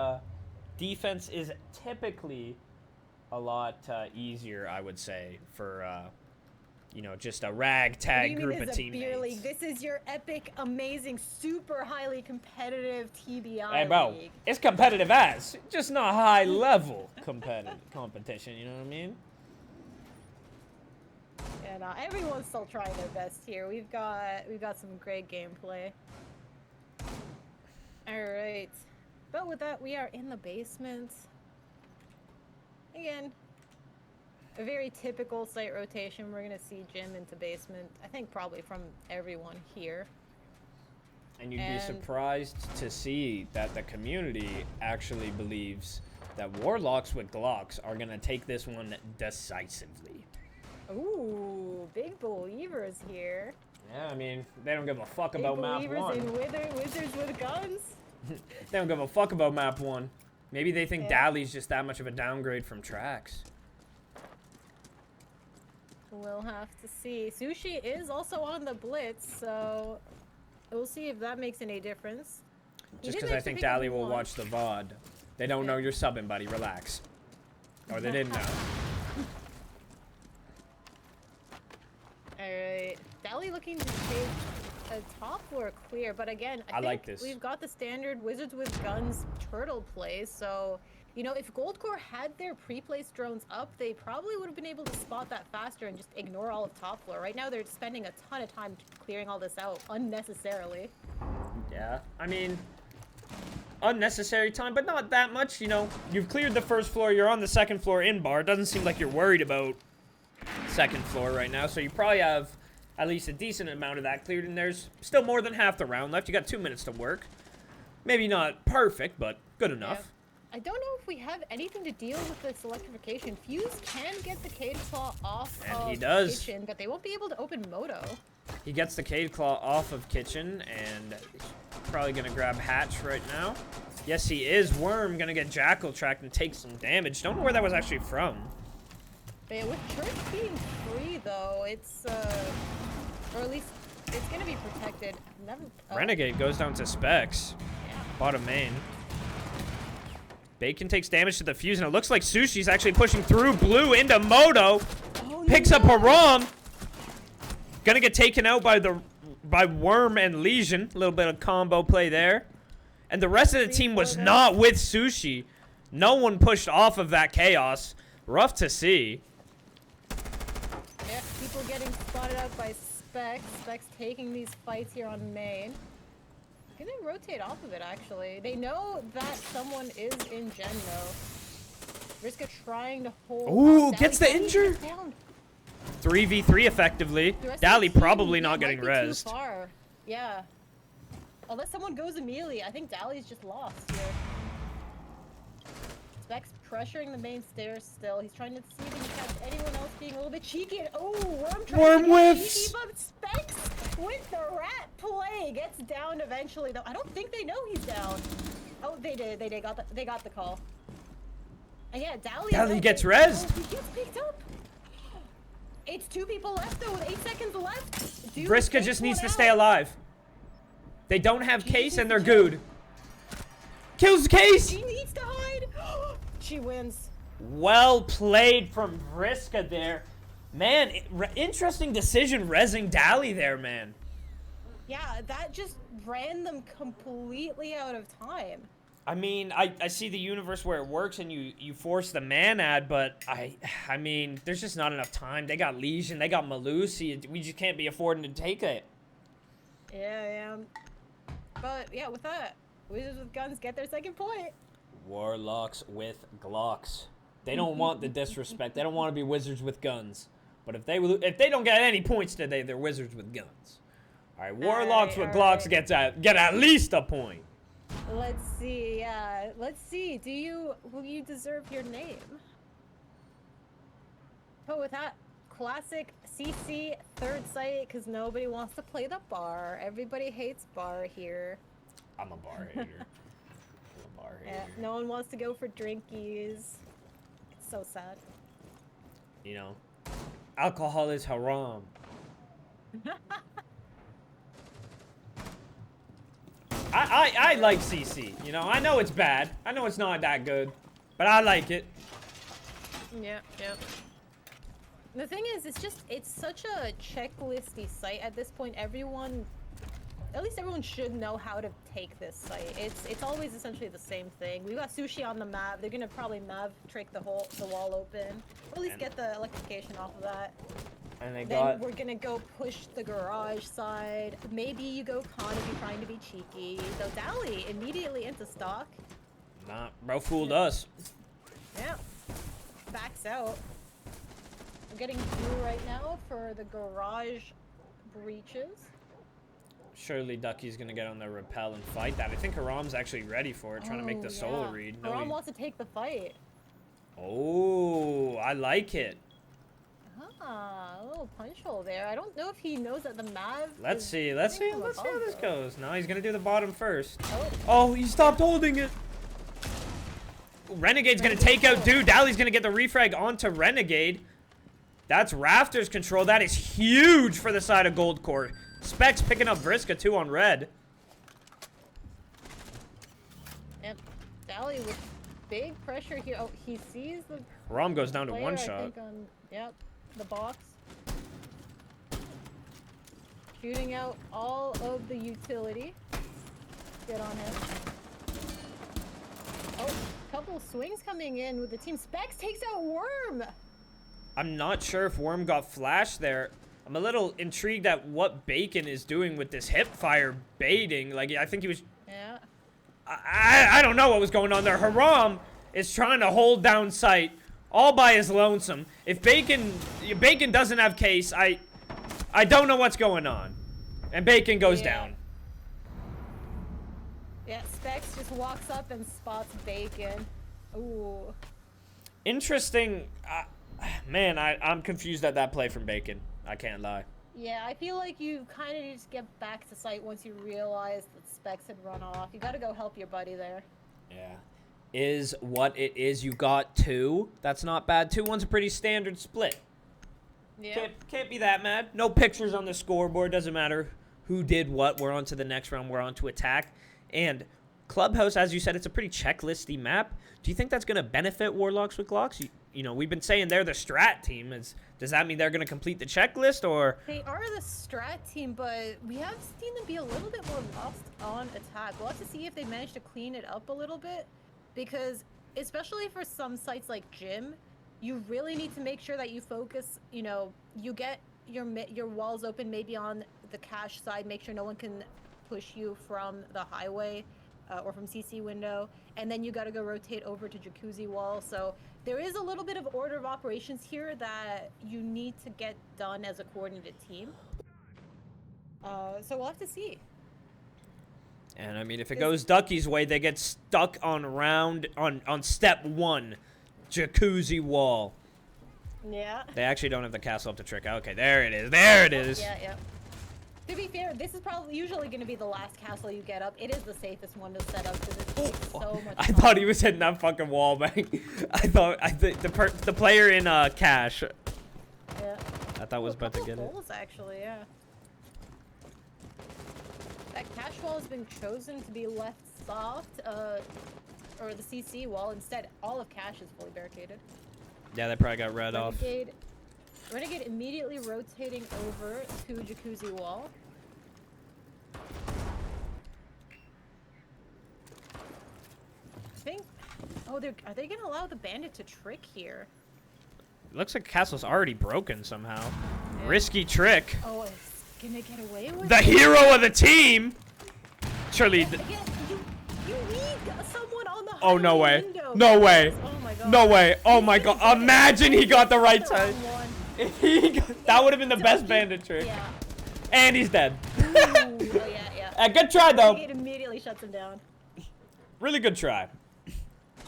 defense is typically a lot easier, I would say, for, you know, just a ragtag group of teammates. Beer league? This is your epic, amazing, super highly competitive TBI hey, bro, league. It's competitive as, just not high-level competition, you know what I mean? And everyone's still trying their best here. We've got some great gameplay. All right, but with that, we are in the basement. Again, a very typical site rotation. We're gonna see gym into basement. I think probably from everyone here. And you'd be surprised to see that the community actually believes that Warlocks with Glocks are gonna take this one decisively. Ooh, big believers here. Yeah, I mean, they don't give a fuck about map 1. Believers in wizards with guns. They don't give a fuck about map 1. Maybe they think Dally's just that much of a downgrade from Tracks. We'll have to see. Sushi is also on the blitz, so we'll see if that makes any difference. Just because I think Dally will watch the VOD. They don't know you're subbing, buddy. Relax. Or they didn't know. Alright. Dally looking to take a top floor clear, but again, I think like this. We've got the standard Wizards with Guns turtle play, so you know, if GoldCore had their pre-placed drones up, they probably would have been able to spot that faster and just ignore all of top floor. Right now, they're spending a ton of time clearing all this out unnecessarily. Yeah, I mean, unnecessary time, but not that much. You know, you've cleared the first floor, you're on the second floor in bar. It doesn't seem like you're worried about second floor right now, so you probably have at least a decent amount of that cleared, and there's still more than half the round left. You got 2 minutes to work. Maybe not perfect, but good enough. Yeah. I don't know if we have anything to deal with this electrification. Fuse can get the Cade Claw off of Kitchen, but they won't be able to open Moto. He gets the Cade Claw off of Kitchen, and he's probably going to grab Hatch right now. Yes, he is. Worm going to get Jackal tracked and take some damage. Don't know where that was actually from. But yeah, with Church being free, though, it's, or at least it's going to be protected. Renegade goes down to Specs. Yeah. Bottom main. Bacon takes damage to the Fuse, and it looks like Sushi's actually pushing through blue into Moto. Picks up Haram. Gonna get taken out by Worm and Legion. A little bit of combo play there. And the rest of the team was not with Sushi. No one pushed off of that chaos. Rough to see. Yeah, people getting spotted out by Specs. Specs taking these fights here on main. Gonna rotate off of it, actually. They know that someone is in Gen, though. Riska trying to hold. Ooh, gets the injure. 3v3 effectively. Dally probably not getting rezzed. Too far. Yeah. Unless someone goes immediately. I think Dally's just lost here. Specs pressuring the main stairs still. He's trying to see if he can catch anyone else being a little bit cheeky. Oh, Worm trying to get cheeky, but Specs with the rat play gets down eventually, though. I don't think they know he's down. Oh, they did. They got the call. And yeah, Dally gets rezzed. Oh, he gets picked up. It's 2 people left, though, with 8 seconds left. Briska just needs to stay alive. They don't have Case, and they're good. Kills Case! She needs to hide. She wins. Well played from Briska there. Man, interesting decision rezzing Dally there, man. Yeah, that just ran them completely out of time. I mean, I see the universe where it works and you force the man ad, but I mean, there's just not enough time. They got Legion, they got Malusi. We just can't be affording to take it. Yeah. But yeah, with that, Wizards with Guns get their second point. Warlocks with Glocks. They don't want the disrespect. They don't want to be Wizards with Guns. But if they don't get any points today, they're Wizards with Guns. All right, Warlocks with Glocks get at least a point. Let's see. Yeah, let's see. Will you deserve your name? But with that, classic CC third site, because nobody wants to play the bar. Everybody hates bar here. I'm a bar hater. Yeah, no one wants to go for drinkies. It's so sad. You know, alcohol is haram. I like CC. You know, I know it's bad. I know it's not that good, but I like it. Yep. The thing is, it's such a checklisty site at this point. At least everyone should know how to take this site. It's always essentially the same thing. We've got Sushi on the map. They're gonna probably trick the wall open. Or at least get the electrification off of that. And then we're gonna go push the garage side. Maybe you go con if you're trying to be cheeky. So Dally immediately into stock. Nah, bro fooled us. Yeah. Backs out. We're getting blue right now for the garage breaches. Surely Ducky's gonna get on the rappel and fight that. I think Haram's actually ready for it, trying to make the soul read. No, Haram wants to take the fight. Oh, I like it. Ah, a little punch hole there. I don't know if he knows that the Mav. Let's see how this goes. No, he's gonna do the bottom first. Oh, he stopped holding it. Renegade's gonna take out Dude. Dally's gonna get the refrag onto Renegade. That's Rafters control. That is huge for the side of GoldCore. Specs picking up Vriska too on red. Yep. Dally with big pressure here. Oh, he sees the Rom goes down to player, one I shot. think on, yep, the box. Shooting out all of the utility. Good on him. Oh, couple swings coming in with the team. Specs takes out Worm. I'm not sure if Worm got flashed there. I'm a little intrigued at what Bacon is doing with this hip fire baiting. Like, I think he was... Yeah. I don't know what was going on there. Haram is trying to hold down sight all by his lonesome. If Bacon doesn't have case, I don't know what's going on. And Bacon goes down. Yeah, Specs just walks up and spots Bacon. Ooh. Interesting. Man, I'm confused at that play from Bacon. I can't lie. Yeah, I feel like you kind of need to get back to sight once you realize that Specs had run off. You gotta go help your buddy there. Yeah. Is what it is. You got 2. That's not bad. 2-1's a pretty standard split. Yeah. Can't be that mad. No pictures on the scoreboard. Doesn't matter who did what. We're on to the next round. We're on to attack. And Clubhouse, as you said, it's a pretty checklisty map. Do you think that's going to benefit Warlocks with Glocks? You know, we've been saying they're the strat team. Does that mean they're going to complete the checklist, or? They are the strat team, but we have seen them be a little bit more lost on attack. We'll have to see if they manage to clean it up a little bit, because especially for some sites like Gym, you really need to make sure that you focus, you know, you get your walls open maybe on the cache side, make sure no one can push you from the highway or from CC window, and then you got to go rotate over to Jacuzzi wall. So there is a little bit of order of operations here that you need to get done as a coordinated team. So we'll have to see. And I mean, if it goes Ducky's way, they get stuck on step 1, Jacuzzi wall. Yeah. They actually don't have the castle up to trick. Okay, there it is. There it is. Yeah, yeah. To be fair, this is probably usually going to be the last castle you get up. It is the safest one to set up because it takes so much I time. thought he was hitting that fucking wall bang. I thought the player in Cash. Yeah. I thought was about to get it. Goals, actually, yeah. That Cash wall has been chosen to be left soft, or the CC wall. Instead, all of Cash is fully barricaded. Yeah, they probably got red off. Renegade immediately rotating over to Jacuzzi wall. I think. Oh, are they gonna allow the bandit to trick here? It looks like castle's already broken somehow. Yeah. Risky trick. Oh, it's gonna get away with the hero of the team. Surely. You need someone on the. Oh no way! Window. No way! Oh my god! No way! Oh my god! Imagine he got the right time. That would have been the best bandit trick. Yeah. And he's dead. Ooh, oh yeah. Good try though. It immediately shuts him down. Really good try.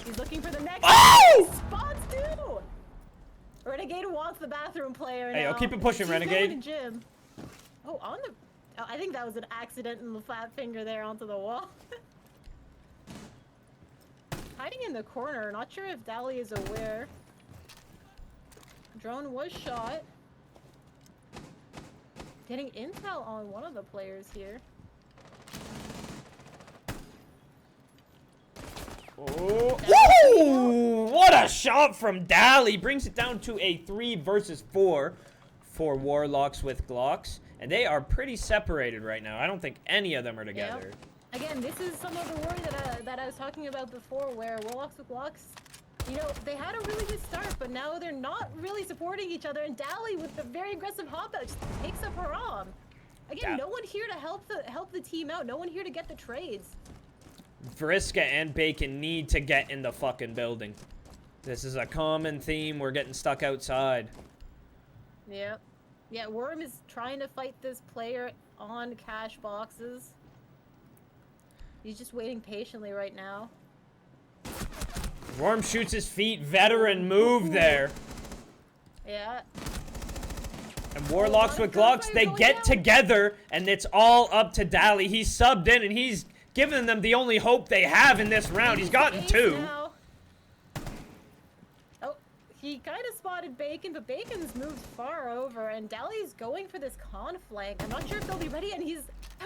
He's looking for the next. Oh! Spots too. Renegade wants the bathroom player now. Hey, I'll keep it pushing, Renegade. Going to Jim. Oh, on the. Oh, I think that was an accident in the flat finger there onto the wall. Hiding in the corner. Not sure if Dally is aware. Drone was shot. Getting intel on one of the players here. Oh. Woo! What a shot from Dally. Brings it down to a 3 versus 4 for Warlocks with Glocks. And they are pretty separated right now. I don't think any of them are together. Yep. Again, this is some of the worry that I was talking about before, where Warlocks with Glocks, you know, they had a really good start, but now they're not really supporting each other. And Dally, with the very aggressive hop out, just takes up Haram. Again, no one here to help the team out. No one here to get the trades. Vriska and Bacon need to get in the fucking building. This is a common theme. We're getting stuck outside. Yep. Yeah, Worm is trying to fight this player on cash boxes. He's just waiting patiently right now. Worm shoots his feet. Veteran move there. Yeah. And Warlocks with Glocks, they get together, and it's all up to Dally. He's subbed in, and he's giving them the only hope they have in this round. He's gotten 2. Oh, he kind of spotted Bacon, but Bacon's moved far over, and Dali's going for this con flank. I'm not sure if they'll be ready, and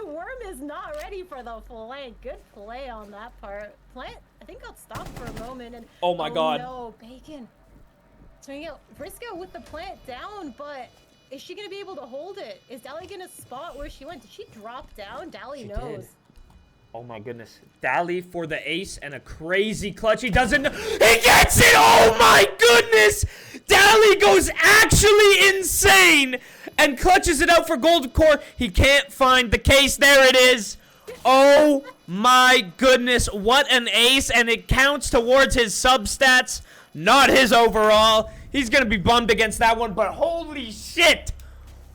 Worm is not ready for the flank. Good play on that part. Plant, I think, got stopped for a moment, and oh my god. No, Bacon. Swinging out. Vriska with the plant down, but is she gonna be able to hold it? Is Dali gonna spot where she went? Did she drop down? Dali knows. Did. Oh my goodness. Dali for the ace and a crazy clutch. He doesn't. He gets it! Oh my goodness! Dali goes actually insane and clutches it out for GoldCore. He can't find the case. There it is. Oh my goodness. What an ace. And it counts towards his substats, not his overall. He's going to be bummed against that one. But holy shit.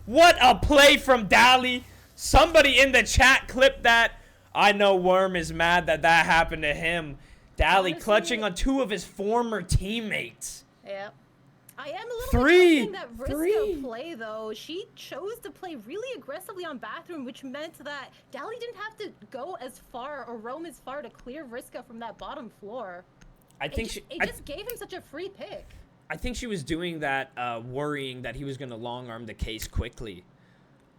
What a play from Dali. Somebody in the chat clipped that. I know Worm is mad that that happened to him. Dali clutching on 2 of his former teammates. Yeah. I am a little bit that Vriska play, though. She chose to play really aggressively on Bathroom, which meant that Dali didn't have to go as far or roam as far to clear Vriska from that bottom floor. I think it just gave him such a free pick. I think she was doing that, worrying that he was going to long arm the case quickly.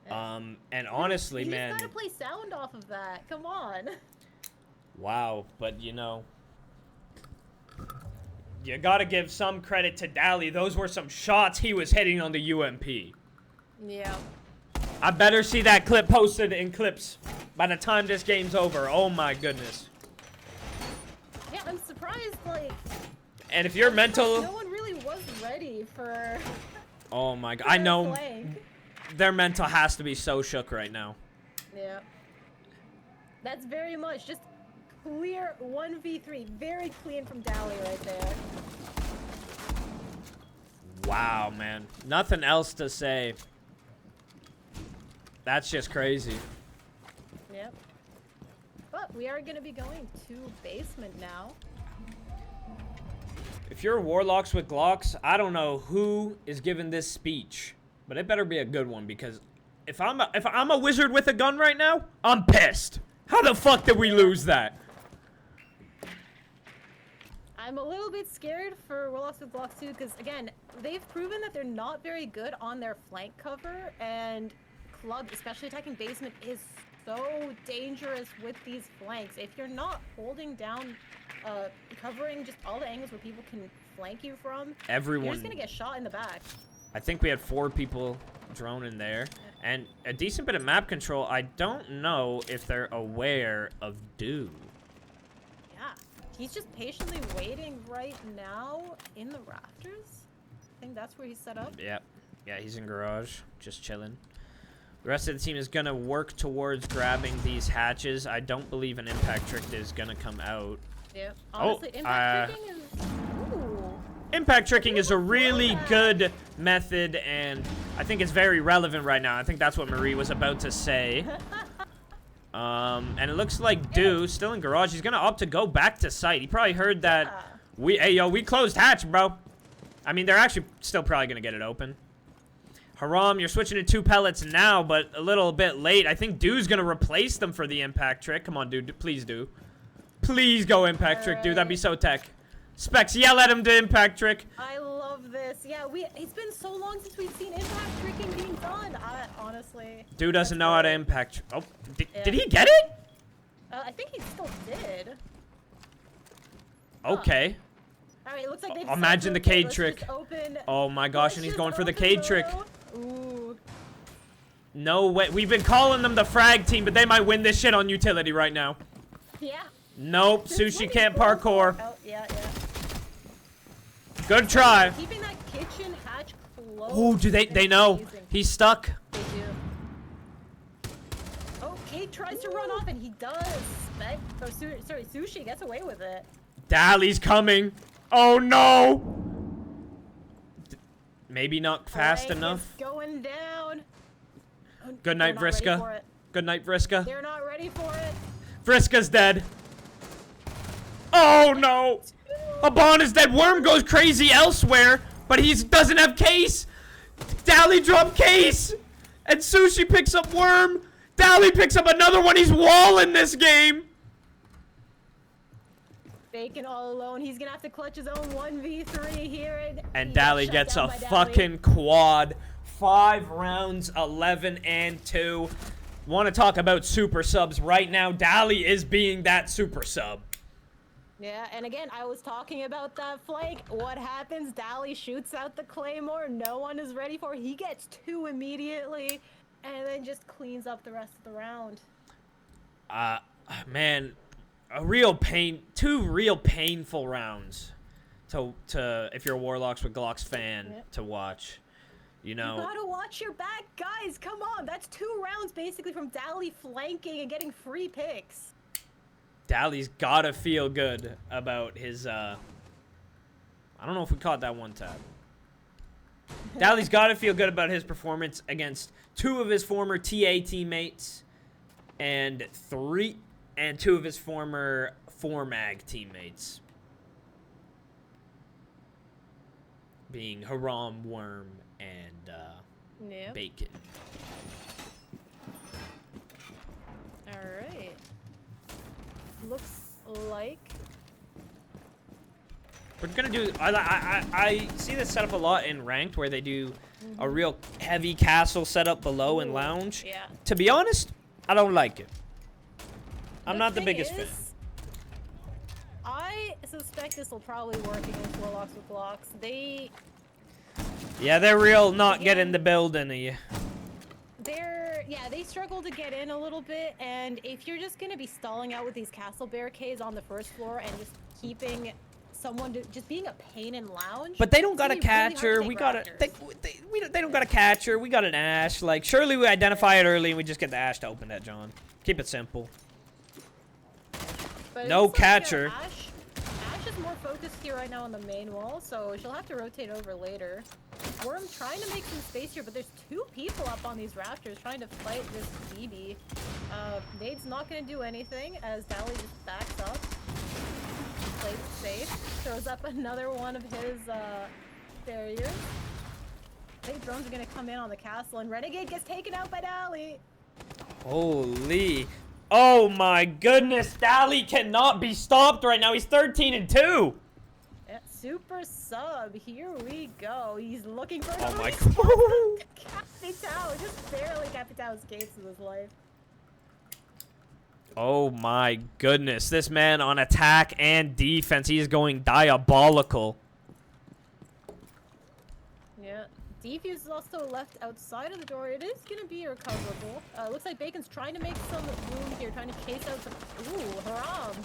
And honestly, man, you just gotta play sound off of that. Come on. Wow, but you know, you gotta give some credit to Dali. Those were some shots he was hitting on the UMP. Yeah. I better see that clip posted in clips by the time this game's over. Oh my goodness. Yeah, I'm surprised, like. And if you're mental, no one really was ready for. Oh my god, I know. Flank. Their mental has to be so shook right now. Yeah. That's very much just clear 1v3. Very clean from Dali right there. Wow, man. Nothing else to say. That's just crazy. Yep. But we are going to be going to basement now. If you're Warlocks with Glocks, I don't know who is giving this speech. But it better be a good one, because if I'm a wizard with a gun right now, I'm pissed. How the fuck did we lose that? I'm a little bit scared for Warlocks with Glocks too, because again, they've proven that they're not very good on their flank cover, and Club, especially attacking basement, is so dangerous with these flanks. If you're not holding down, covering just all the angles where people can flank you from, you're just gonna get shot in the back. I think we had 4 people drone in there, and a decent bit of map control. I don't know if they're aware of Do. Yeah, he's just patiently waiting right now in the rafters. I think that's where he's set up. Yep. Yeah, he's in garage, just chilling. The rest of the team is gonna work towards grabbing these hatches. I don't believe an impact trick is gonna come out. Yep. Honestly, impact tricking is. Ooh. Impact tricking is a really good method, and I think it's very relevant right now. I think that's what Marie was about to say. And it looks like Do still in garage. He's gonna opt to go back to site. He probably heard that we closed hatch, bro. I mean, they're actually still probably gonna get it open. Haram, you're switching to 2 pellets now, but a little bit late. I think Do's gonna replace them for the impact trick. Come on, dude, please do. Please go impact trick, dude. That'd be so tech. Specs, yell at him to impact trick. I love this. Yeah, it's been so long since we've seen impact tricking being done. Honestly. Dude doesn't know how to impact. Oh, did he get it? I think he still did. Okay. All right, it looks like they've Imagine the Cade trick. Oh my gosh, and he's going for the Cade trick. Ooh. No way. We've been calling them the frag team, but they might win this shit on utility right now. Yeah. Nope, Sushi can't parkour. Oh, yeah. Good try. Keeping that kitchen hatch closed. Oh, do they know? He's stuck. They do. Oh, Cade tries to run off, and he does. Sushi gets away with it. Dali's coming. Oh no. Maybe not fast enough. It's going down. Good night, Vriska. Good night, Vriska. They're not ready for it. Vriska's dead. Oh no. Abon is dead. Worm goes crazy elsewhere, but he doesn't have case. Dali dropped case. And Sushi picks up Worm. Dali picks up another one. He's walling this game. Bacon all alone. He's gonna have to clutch his own 1v3 here. And Dally gets a fucking quad. 5 rounds, 11 and 2. Want to talk about super subs right now? Dally is being that super sub. Yeah, and again, I was talking about that flank. What happens? Dally shoots out the Claymore. No one is ready for it. He gets 2 immediately, and then just cleans up the rest of the round. Man, a real pain. 2 real painful rounds to if you're a Warlocks with Glocks fan to watch. You know, you gotta watch your back, guys. Come on, that's 2 rounds basically from Dally flanking and getting free picks. Dally's gotta feel good about his. I don't know if we caught that one tap. Dally's gotta feel good about his performance against 2 of his former TA teammates, and 2 of his former 4mag teammates, being Haram, Worm, and Bacon. Alright. Looks like we're gonna do. I see this setup a lot in ranked, where they do a real heavy castle setup below in lounge. Yeah. To be honest, I don't like it. I'm not the biggest fan. I suspect this will probably work against Warlocks with Glocks. Yeah, they're real not getting the build in you. They struggle to get in a little bit, and if you're just gonna be stalling out with these castle barricades on the first floor and just keeping someone to just being a pain in lounge. But they don't got a catcher. We got it. They don't got a catcher. We got an Ash. Like, surely we identify it early and we just get the Ash to open that, John. Keep it simple. But no catcher. Ash is more focused here right now on the main wall, so she'll have to rotate over later. Worm trying to make some space here, but there's 2 people up on these rafters trying to fight this BB. Nade's not going to do anything as Dally just backs up. Plays it safe. Throws up another one of his barriers. I think drones are going to come in on the castle, and Renegade gets taken out by Dally. Holy. Oh my goodness. Dally cannot be stopped right now. He's 13 and 2. Yeah, super sub. Here we go. He's looking for. Oh my god. Capitao. Just barely Capitao escapes with his life. Oh my goodness. This man on attack and defense, he is going diabolical. Yeah. Defuse is also left outside of the door. It is going to be recoverable. Looks like Bacon's trying to make some room here, trying to chase out some. Ooh, Haram.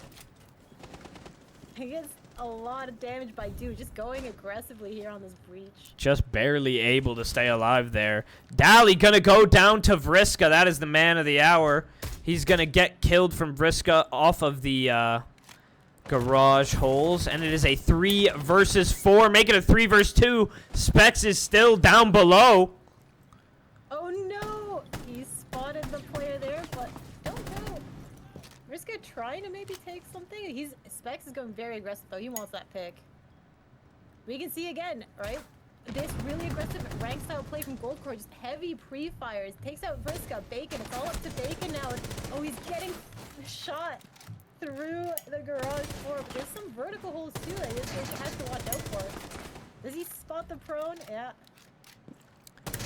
He gets a lot of damage by Dude, just going aggressively here on this breach. Just barely able to stay alive there. Dally gonna go down to Vriska. That is the man of the hour. He's gonna get killed from Vriska off of the garage holes. And it is a 3 versus 4. Make it a 3 versus 2. Specs is still down below. Oh no! He spotted the player there, but don't know. Vriska trying to maybe take something. Specs is going very aggressive though. He wants that pick. We can see again, right? This really aggressive rank style play from GoldCore, just heavy pre-fires. Takes out Vriska. Bacon. It's all up to Bacon now. Oh, he's getting shot through the garage floor. But there's some vertical holes too that he has to watch out for. Does he spot the prone? Yeah.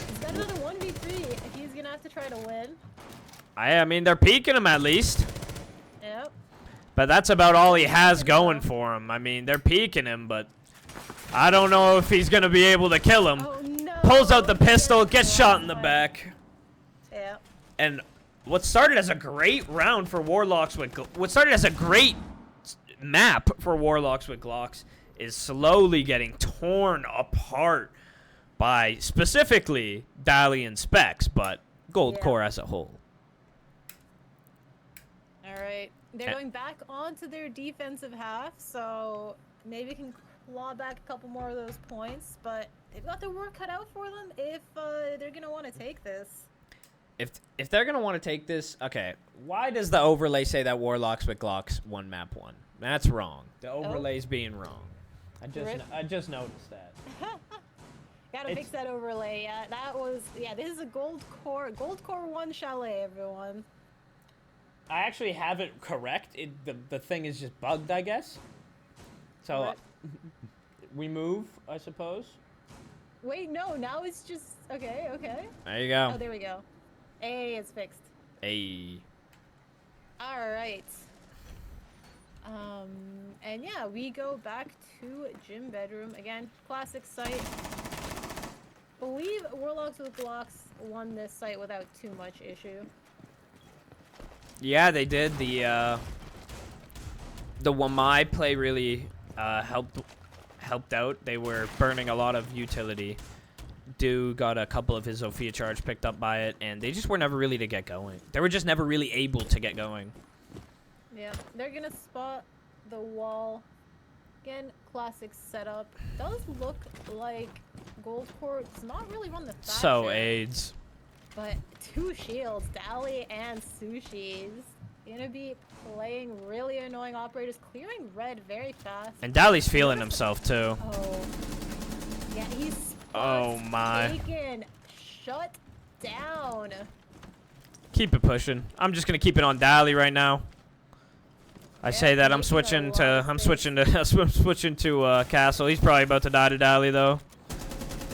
He's got another 1v3. He's gonna have to try to win. I mean, they're peeking him at least. Yep. But that's about all he has going for him. I mean, they're peeking him, but I don't know if he's going to be able to kill him. Oh, no. Pulls out the pistol, gets shot in the back. Yep. And what started as a great round for Warlocks with what started as a great map for Warlocks with Glocks is slowly getting torn apart by specifically Dally and Specs, but GoldCore as a whole. All right. They're going back onto their defensive half, so maybe can claw back a couple more of those points, but they've got their work cut out for them if they're going to want to take this. If they're going to want to take this, okay, why does the overlay say that Warlocks with Glocks won map 1? That's wrong. The overlay's being wrong. I just noticed that. Gotta fix that overlay. Yeah, that was, this is a GoldCore. GoldCore 1 Chalet, everyone. I actually have it correct. The thing is just bugged, I guess. So, What? we move, I suppose. Wait, no, now it's just... Okay, okay. There you go. Oh, there we go. Hey, it's fixed. Hey. Alright. And yeah, we go back to gym bedroom. Again, classic site. Believe Warlocks with Glocks won this site without too much issue. Yeah, they did. The Wamai play really helped out. They were burning a lot of utility. Do got a couple of his Zofia charge picked up by it, and they just were never really to get going. They were just never really able to get going. Yeah, they're gonna spot the wall. Again, classic setup. Does look like GoldCore does not really run the faction. So AIDS. But 2 shields, Dally and Sushi's. Gonna be playing really annoying operators, clearing red very fast. And Dali's feeling himself too. Oh. Yeah, he's Oh my. taken. Shut down. Keep it pushing. I'm just gonna keep it on Dali right now. I say that I'm switching to Castle. He's probably about to die to Dali though.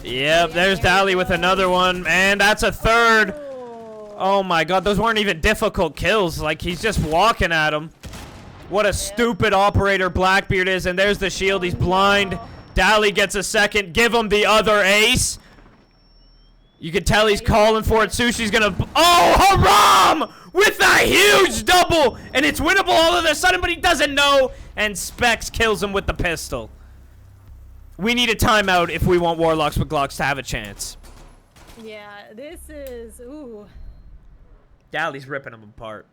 Yep, there's Dali with another one, and that's a third. Oh my god, those weren't even difficult kills. Like, he's just walking at him. What a stupid operator Blackbeard is, and there's the shield. He's blind. Dali gets a second. Give him the other ace. You can tell he's calling for it. Sushi's gonna... Oh, Haram! With a huge double! And it's winnable all of a sudden, but he doesn't know. And Specs kills him with the pistol. We need a timeout if we want Warlocks with Glocks to have a chance. Yeah, this is... Ooh. Dali's ripping him apart.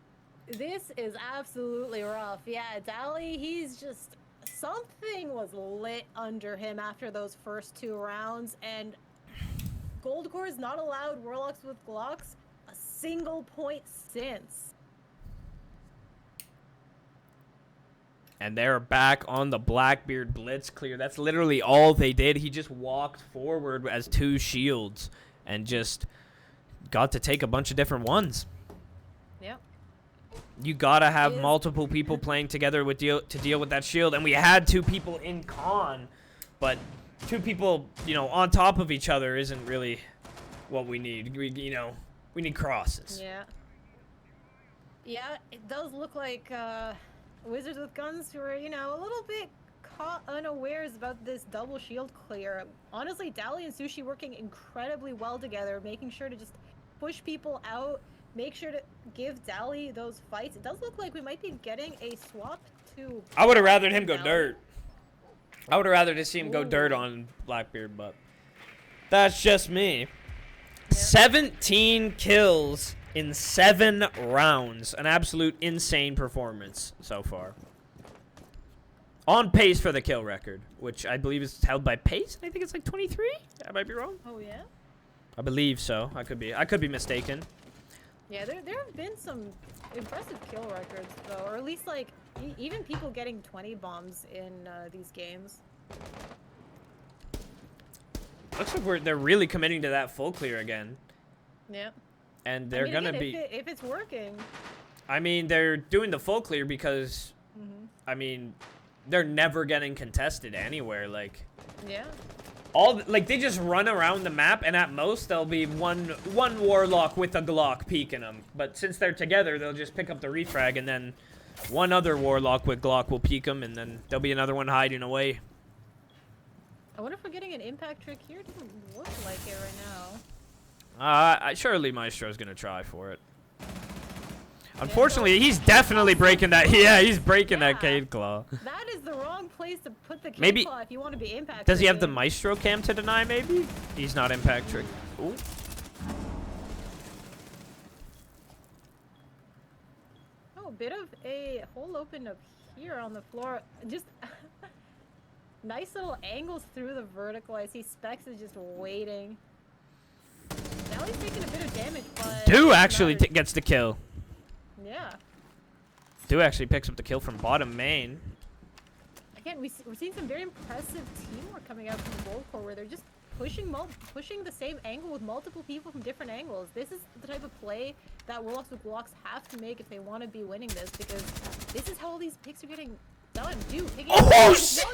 This is absolutely rough. Yeah, Dali, he's just... Something was lit under him after those first 2 rounds, and... GoldCore has not allowed Warlocks with Glocks a single point since. And they're back on the Blackbeard Blitz clear. That's literally all they did. He just walked forward as 2 shields and just got to take a bunch of different ones. Yep. You gotta have multiple people playing together to deal with that shield. And we had 2 people in con, but 2 people, you know, on top of each other isn't really what we need. We need crosses. Yeah. Yeah, it does look like Wizards with Guns who are, you know, a little bit caught unawares about this double shield clear. Honestly, Dali and Sushi working incredibly well together, making sure to just push people out, make sure to give Dali those fights. It does look like we might be getting a swap to... I would have rathered him go dirt. I would have rather to see him go dirt on Blackbeard, but that's just me. 17 kills in 7 rounds. An absolute insane performance so far. On pace for the kill record, which I believe is held by Pace. I think it's like 23. I might be wrong. Oh yeah. I believe so. I could be mistaken. Yeah, there have been some impressive kill records though, or at least like even people getting 20 bombs in these games. Looks like they're really committing to that full clear again. Yeah. And they're gonna be. If it's working. I mean, they're doing the full clear because, I mean, they're never getting contested anywhere. Like. Yeah. They just run around the map, and at most there'll be one Warlock with a Glock peeking them. But since they're together, they'll just pick up the refrag, and then one other Warlock with Glock will peek them, and then there'll be another one hiding away. I wonder if we're getting an impact trick here. It doesn't look like it right now. Surely Maestro's gonna try for it. Unfortunately, he's definitely breaking that. Yeah, he's breaking that Cade Claw. That is the wrong place to put the Maybe Claw if you want to be impact. Does he have the Maestro cam to deny? Maybe he's not impact trick. Ooh. Oh, a bit of a hole open up here on the floor. Just nice little angles through the vertical. I see Specs is just waiting. Now he's taking a bit of damage, but Do actually gets the kill. Yeah. Do actually picks up the kill from bottom main. Again, we're seeing some very impressive teamwork coming out from GoldCore, where they're just pushing the same angle with multiple people from different angles. This is the type of play that Warlocks with Glocks have to make if they want to be winning this, because this is how all these picks are getting done. Dude, Oh, shit!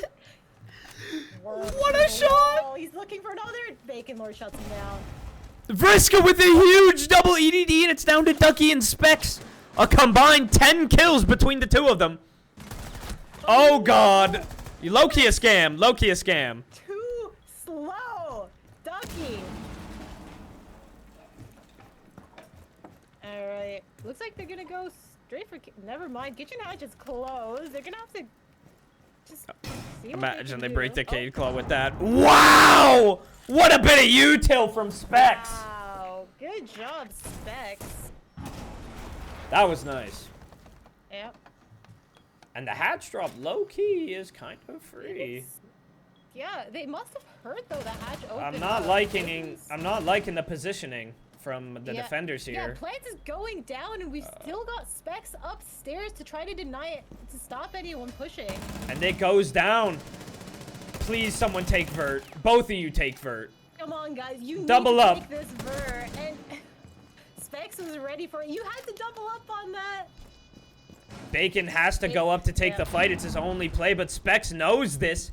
What a shot! Oh, he's looking for another. Bacon Lord shuts him down. Vriska with a huge double EDD, and it's down to Ducky and Specs. A combined 10 kills between the two of them. Oh, God. Low-key a scam. Low-key a scam. Too slow. Ducky. Alright. Looks like they're gonna go straight for... Never mind. Kitchen Hatch is closed. They're gonna have to... Just see Imagine they break the Cade Claw with that. Wow! What a bit of util from Specs. Wow. Good job, Specs. That was nice. Yep. And the hatch drop low-key is kind of free. Yeah, they must have heard though the hatch open. I'm not liking the positioning from the defenders here. Yeah, Plants is going down and we've still got Specs upstairs to try to deny it, to stop anyone pushing. And it goes down. Please, someone take Vert. Both of you take Vert. Come on, guys. You double need to up. take this Vert. And Specs was ready for it. You had to double up on that. Bacon has to go up to take the fight. It's his only play, but Specs knows this.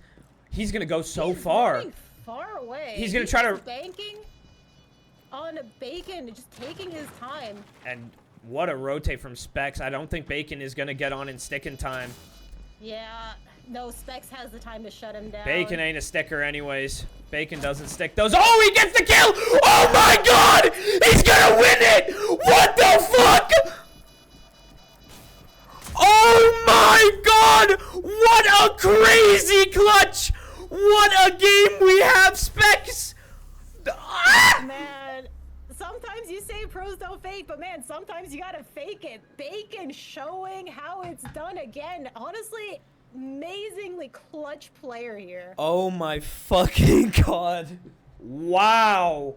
He's going to go so far. Far away. He's going to try to... banking on Bacon, just taking his time. And what a rotate from Specs. I don't think Bacon is going to get on and stick in time. Yeah, no, Specs has the time to shut him down. Bacon ain't a sticker anyways. Bacon doesn't stick those. Oh, he gets the kill! Oh my God! He's gonna win it! What the fuck? Oh my God! What a crazy clutch! What a game we have, Specs! Ah! Man, sometimes you say pros don't fake, but man, sometimes you gotta fake it. Bacon showing how it's done again. Honestly, amazingly clutch player here. Oh my fucking God. Wow.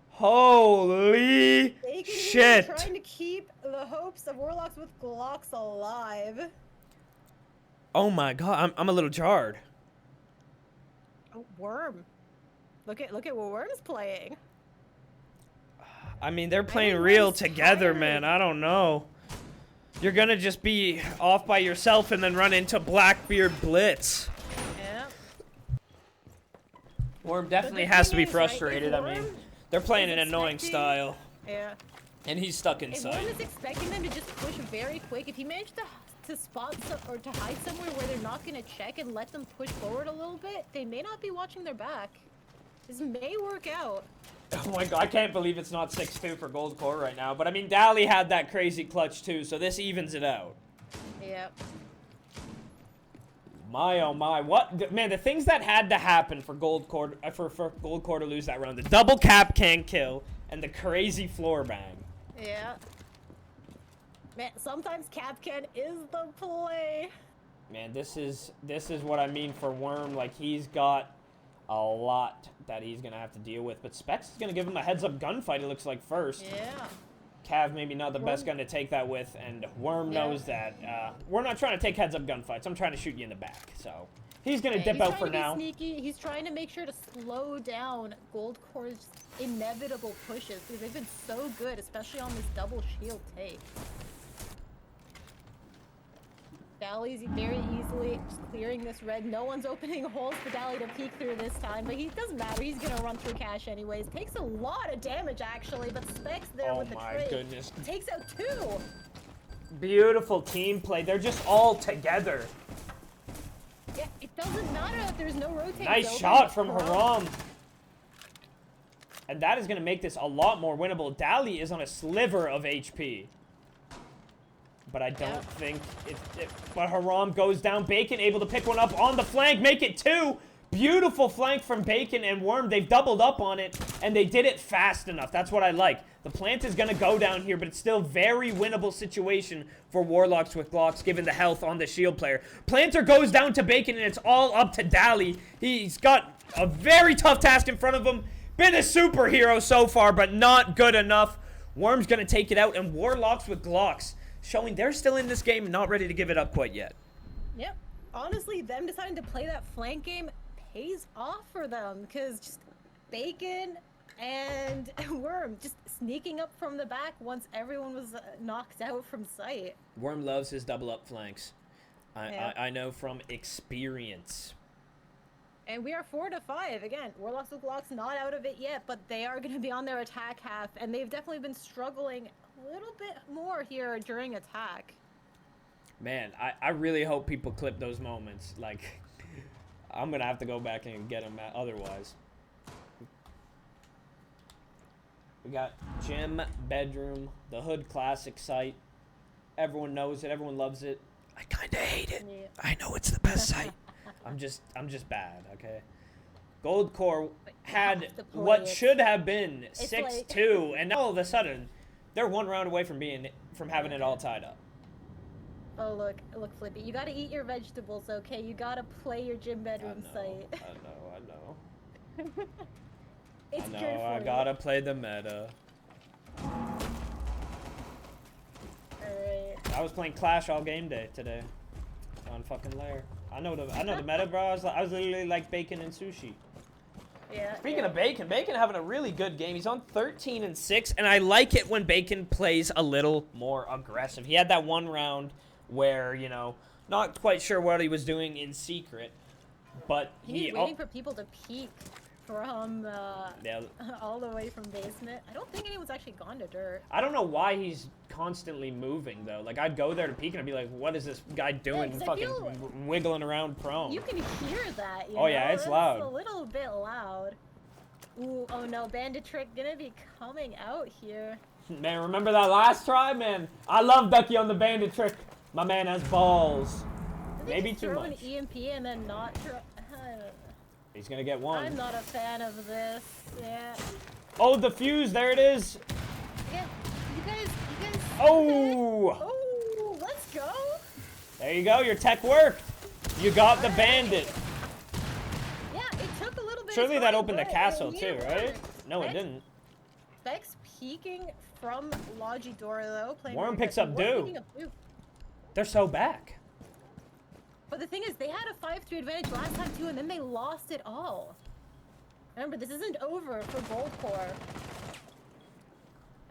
Holy Bacon shit. trying to keep the hopes of Warlocks with Glocks alive. Oh my God, I'm a little jarred. Oh, Worm. Look at what Worm's playing. I mean, they're playing real together, man. I don't know. You're gonna just be off by yourself and then run into Blackbeard Blitz. Yeah. Worm definitely has to be frustrated. I mean, they're playing an annoying style. Yeah. And he's stuck If inside. Worm is expecting them to just push very quick, if he managed to spot or to hide somewhere where they're not gonna check and let them push forward a little bit, they may not be watching their back. This may work out. Oh my God, I can't believe it's not 6-2 for GoldCore right now. But I mean, Dally had that crazy clutch too, so this evens it out. Yep. My oh my, what, man, the things that had to happen for GoldCore, for GoldCore to lose that round. The double cap can't kill, and the crazy floor bang. Yeah. Man, sometimes Capcan is the play. Man, this is what I mean for Worm. Like, he's got a lot that he's gonna have to deal with. But Specs is gonna give him a heads-up gunfight, it looks like, first. Yeah. Cav maybe not the best gun to take that with, and Worm knows that. We're not trying to take heads-up gunfights. I'm trying to shoot you in the back, so he's gonna dip out for now. Sneaky. He's trying to make sure to slow down GoldCore's inevitable pushes because they've been so good, especially on this double shield take. Dally's very easily just clearing this red. No one's opening holes for Dally to peek through this time, but he doesn't matter. He's gonna run through cash anyways. Takes a lot of damage actually, but Specs there with the trade. Oh my goodness. Takes out 2. Beautiful team play. They're just all together. Yeah, it doesn't matter if there's no rotation. Nice shot from Haram. And that is gonna make this a lot more winnable. Dally is on a sliver of HP. But I don't think but Haram goes down. Bacon able to pick one up on the flank, make it 2. Beautiful flank from Bacon and Worm. They've doubled up on it, and they did it fast enough. That's what I like. The plant is going to go down here, but it's still very winnable situation for Warlocks with Glocks, given the health on the shield player. Planter goes down to Bacon, and it's all up to Dally. He's got a very tough task in front of him. Been a superhero so far, but not good enough. Worm's going to take it out, and Warlocks with Glocks, showing they're still in this game and not ready to give it up quite yet. Yep. Honestly, them deciding to play that flank game pays off for them because just Bacon and Worm just sneaking up from the back once everyone was knocked out from sight. Worm loves his double up flanks. I know from experience. And we are 4-5 again. Warlocks with Glocks not out of it yet, but they are going to be on their attack half, and they've definitely been struggling a little bit more here during attack. Man, I really hope people clip those moments. Like, I'm gonna have to go back and get them otherwise. We got gym, bedroom, the Hood Classic site. Everyone knows it. Everyone loves it. I kind of hate it. Yeah. I know it's the best site. I'm just bad, okay? GoldCore had what should have been 6-2, and now all of a sudden, they're one round away from having it all tied up. Oh look, Flippy, you gotta eat your vegetables, okay? You gotta play your gym bedroom site. I know. It's I know, good for I gotta play the meta. Alright. I was playing Clash all game day today. On fucking Lair. I know the meta, bro. I was literally like bacon and sushi. Yeah. Speaking of Bacon, Bacon having a really good game. He's on 13-6, and I like it when Bacon plays a little more aggressive. He had that one round where, you know, not quite sure what he was doing in secret, but he's waiting for people to peek from all the way from basement. I don't think anyone's actually gone to dirt. I don't know why he's constantly moving though. Like I'd go there to peek and I'd be like, "What is this guy doing? Yeah, fucking wiggling around prone." You can hear that. You know? Yeah, it's loud. A little bit loud. Ooh, oh no, Bandit Trick gonna be coming out here. Man, remember that last try, man? I love Becky on the Bandit Trick. My man has balls. Maybe too much. Throw an EMP and then not throw. He's gonna get one. I'm not a fan of this. Yeah. Oh, the fuse! There it is. Yeah, you guys. Oh. Oh, let's go. There you go. Your tech worked. You got the bandit. Yeah, it took a little bit. Surely of that time, opened the but castle too, right? No, it Specs- didn't. Specs peeking from Logi Door though. Warren picks up Do. They're so back. But the thing is, they had a 5-3 advantage last time too, and then they lost it all. Remember, this isn't over for GoldCore.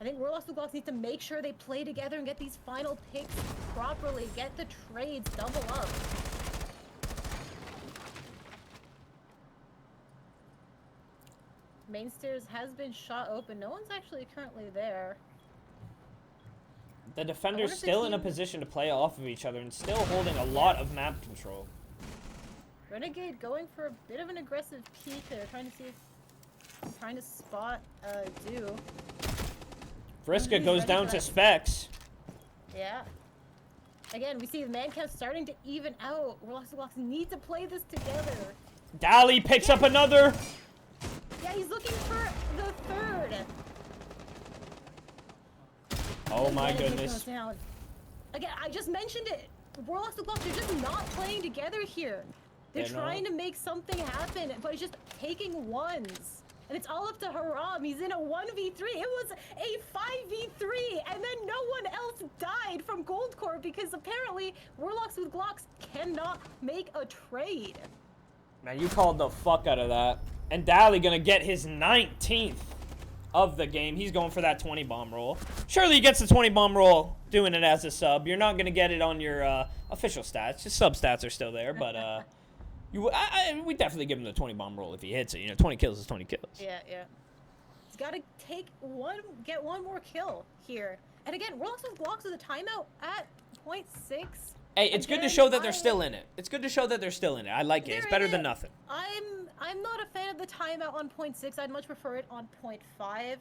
I think Warlocks with Glocks need to make sure they play together and get these final picks properly. Get the trades double up. Main stairs has been shot open. No one's actually currently there. The defender's still in a position to play off of each other and still holding a lot of map control. Renegade going for a bit of an aggressive peek there, trying to spot Do. Vriska goes down to Specs. Yeah. Again, we see the man count starting to even out. Warlocks and Glocks need to play this together. Dally picks up another. Yeah, he's looking for the third. Oh my goodness. Again, I just mentioned it. Warlocks and Glocks are just not playing together here. They're trying to make something happen, but it's just taking ones. And it's all up to Haram. He's in a 1v3. It was a 5v3, and then no one else died from GoldCore because apparently Warlocks with Glocks cannot make a trade. Man, you called the fuck out of that. And Dally gonna get his 19th of the game. He's going for that 20 bomb roll. Surely he gets the 20 bomb roll doing it as a sub. You're not gonna get it on your official stats. His sub stats are still there, but we definitely give him the 20 bomb roll if he hits it. You know, 20 kills is 20 kills. Yeah. He's got to get one more kill here. And again, Warlocks with Glocks with a timeout at 0.6. Hey, it's good to show that they're still in it. It's good to show that they're still in it. I like it. It's better than nothing. I'm not a fan of the timeout on 0.6. I'd much prefer it on 0.5.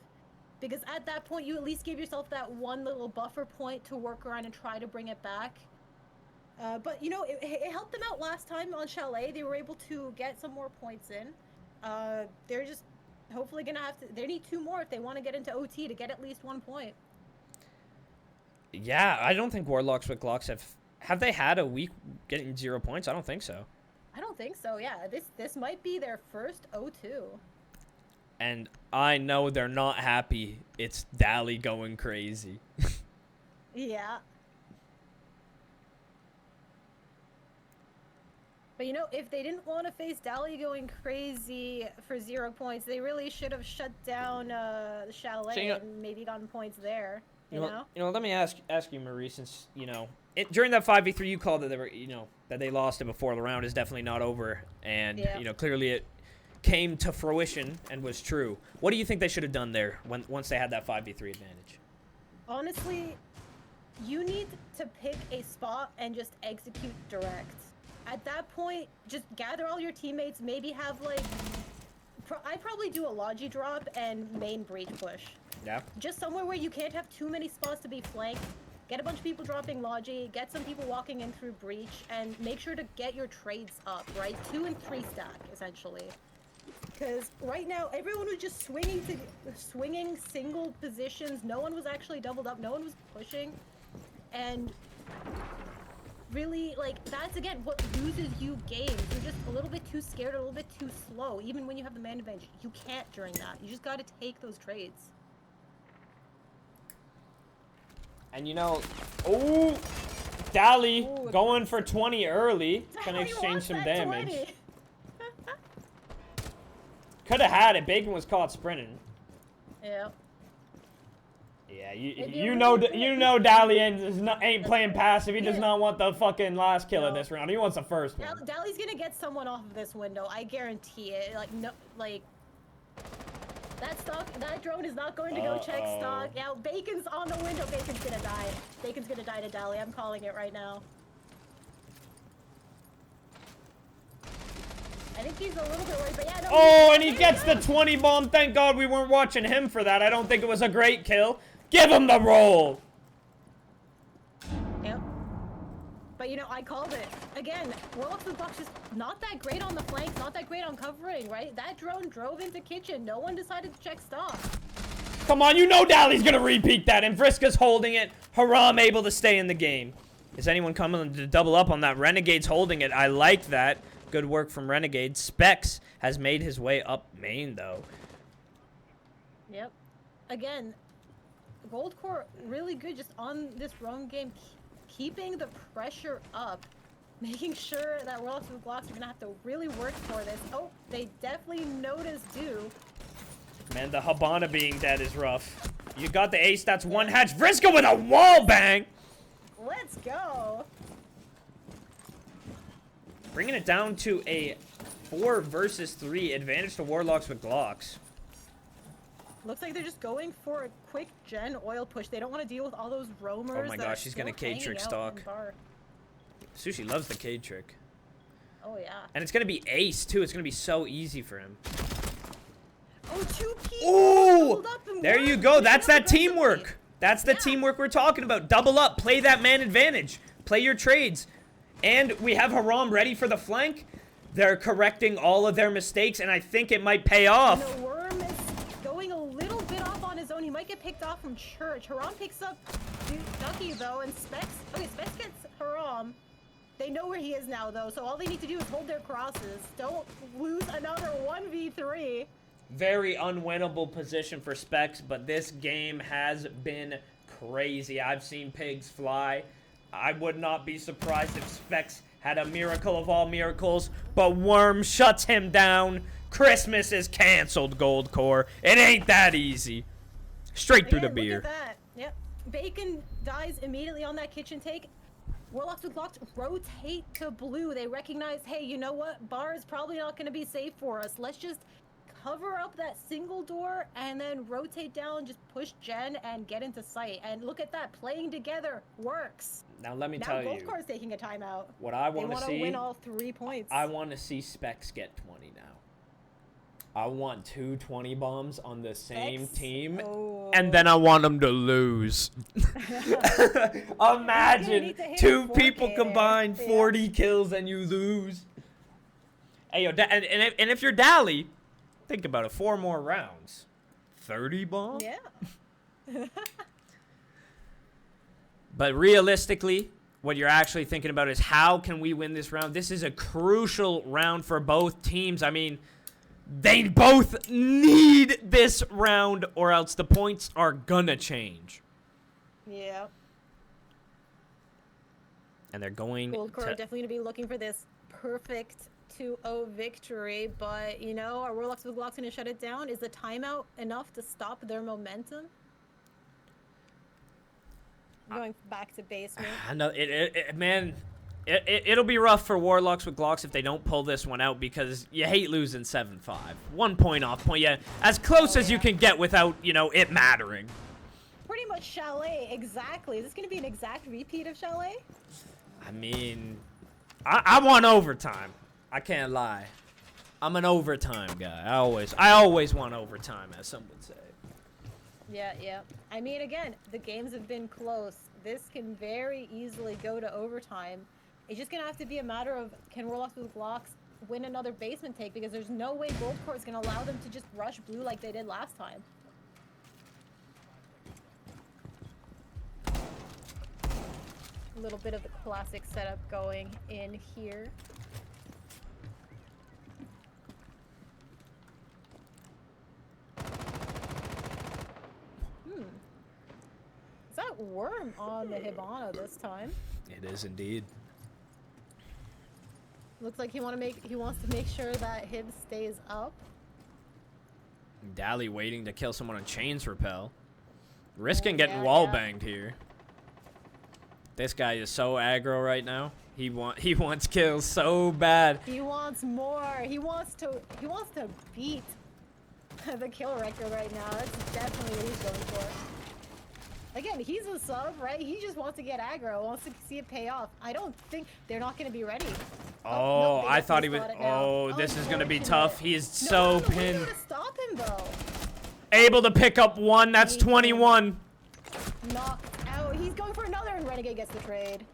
Because at that point, you at least give yourself that one little buffer point to work around and try to bring it back. But, you know, it helped them out last time on Chalet. They were able to get some more points in. They're just hopefully going to have to... They need 2 more if they want to get into OT to get at least 1 point. Yeah, I don't think Warlocks with Glocks have they had a week getting 0 points? I don't think so. I don't think so, yeah. This might be their first 0-2. And I know they're not happy. It's Dally going crazy. Yeah. But you know, if they didn't want to face Dally going crazy for 0 points, they really should have shut down the Chalet and maybe gotten points there. You know? Let me ask you, Marie, since during that 5v3 you called that they were that they lost it before the round is definitely not over, and clearly it came to fruition and was true. What do you think they should have done there once they had that 5v3 advantage? Honestly, you need to pick a spot and just execute direct. At that point, just gather all your teammates, maybe have like I'd probably do a Logi drop and main breach push. Yeah. Just somewhere where you can't have too many spots to be flanked. Get a bunch of people dropping Logi, get some people walking in through breach, and make sure to get your trades up, right? 2 and 3 stack, essentially. Because right now, everyone was just swinging single positions. No one was actually doubled up. No one was pushing. And really, like, that's, again, what loses you games. You're just a little bit too scared, a little bit too slow. Even when you have the man advantage, you can't during that. You just got to take those trades. And Dally going for 20 early. Gonna exchange some damage. Could have had it. Bacon was caught sprinting. Yeah. Yeah, you know Dally ain't playing passive. He does not want the fucking last kill of this round. He wants the first one. Dally's gonna get someone off of this window. I guarantee it. That drone is not going to go check stock. Yeah, Bacon's on the window. Bacon's gonna die. Bacon's gonna die to Dally. I'm calling it right now. I think he's a little bit worried, but yeah, no. And he gets the 20 bomb. Thank God we weren't watching him for that. I don't think it was a great kill. Give him the roll. Yep. But I called it. Again, Warlocks with Glocks just not that great on the flanks, not that great on covering, right? That drone drove into kitchen. No one decided to check stock. Come on, Dally's gonna repeat that, and Vriska's holding it. Haram able to stay in the game. Is anyone coming to double up on that? Renegade's holding it. I like that. Good work from Renegade. Specs has made his way up main, though. Yep. Again, GoldCore really good just on this roam game, keeping the pressure up, making sure that Warlocks with Glocks are going to have to really work for this. Oh, they definitely noticed due. Man, the Habana being dead is rough. You got the ace, that's one hatch. Vriska with a wall bang! Let's go! Bringing it down to a 4 versus 3 advantage to Warlocks with Glocks. Looks like they're just going for a quick gen oil push. They don't want to deal with all those roamers. Oh my gosh, he's gonna K-trick stock. Sushi loves the K-trick. Oh yeah. And it's gonna be ace too. It's gonna be so easy for him. Oh, 2 people. Ooh! There you go. That's that teamwork. That's the teamwork we're talking about. Double up. Play that man advantage. Play your trades. And we have Haram ready for the flank. They're correcting all of their mistakes, and I think it might pay off. The Worm is going a little bit off on his own. He might get picked off from Church. Haram picks up Ducky, though, and Specs... Okay, Specs gets Haram. They know where he is now, though, so all they need to do is hold their crosses. Don't lose another 1v3. Very unwinnable position for Specs, but this game has been crazy. I've seen pigs fly. I would not be surprised if Specs had a miracle of all miracles, but Worm shuts him down. Christmas is canceled, GoldCore. It ain't that easy. Straight through the beer. Look at that. Yep. Bacon dies immediately on that kitchen take. Warlocks with Glocks rotate to blue. They recognize, hey, you know what? Bar is probably not going to be safe for us. Let's just cover up that single door and then rotate down, just push Gen and get into sight. And look at that, playing together works. Now let me tell you. Now GoldCore is taking a timeout. What I want to see. They want to win all 3 points. I want to see Specs get 20 now. I want 2 20 bombs on the same team, and then I want them to lose. Imagine 2 people combined, 40 kills, and you lose. Hey, yo, and if you're Dally, think about it, 4 more rounds. 30 bombs? Yeah. But realistically, what you're actually thinking about is how can we win this round? This is a crucial round for both teams. I mean, they both need this round or else the points are gonna change. Yeah. And they're going GoldCore definitely gonna be looking for this perfect 2-0 victory, but are Warlocks with Glocks gonna shut it down? Is the timeout enough to stop their momentum? Going back to basement. I know man. It'll be rough for Warlocks with Glocks if they don't pull this one out because you hate losing 7-5. 1 point off point. Yeah, as close as you can get without, you know, it mattering. Pretty much Chalet, exactly. Is this going to be an exact repeat of Chalet? I mean, I want overtime. I can't lie. I'm an overtime guy. I always want overtime, as some would say. Yeah, yeah. I mean, again, the games have been close. This can very easily go to overtime. It's just going to have to be a matter of, can Warlocks with Glocks win another basement take? Because there's no way GoldCore is going to allow them to just rush blue like they did last time. A little bit of the classic setup going in here. Is that Worm on the Hibana this time? It is indeed. Looks like he wants to make sure that Hib stays up. Dally waiting to kill someone on chains repel. Risking getting wall banged here. This guy is so aggro right now. He wants kills so bad. He wants more. He wants to beat the kill record right now. That's definitely what he's going for. Again, he's a sub, right? He just wants to get aggro, wants to see it pay off. I don't think they're not going to be ready. Oh, no, I thought he was. Oh, this is going to be tough. He is so pinned. Way to stop him though. Able to pick up one. That's 21. Knocked out. He's going for another, and Renegade gets the trade.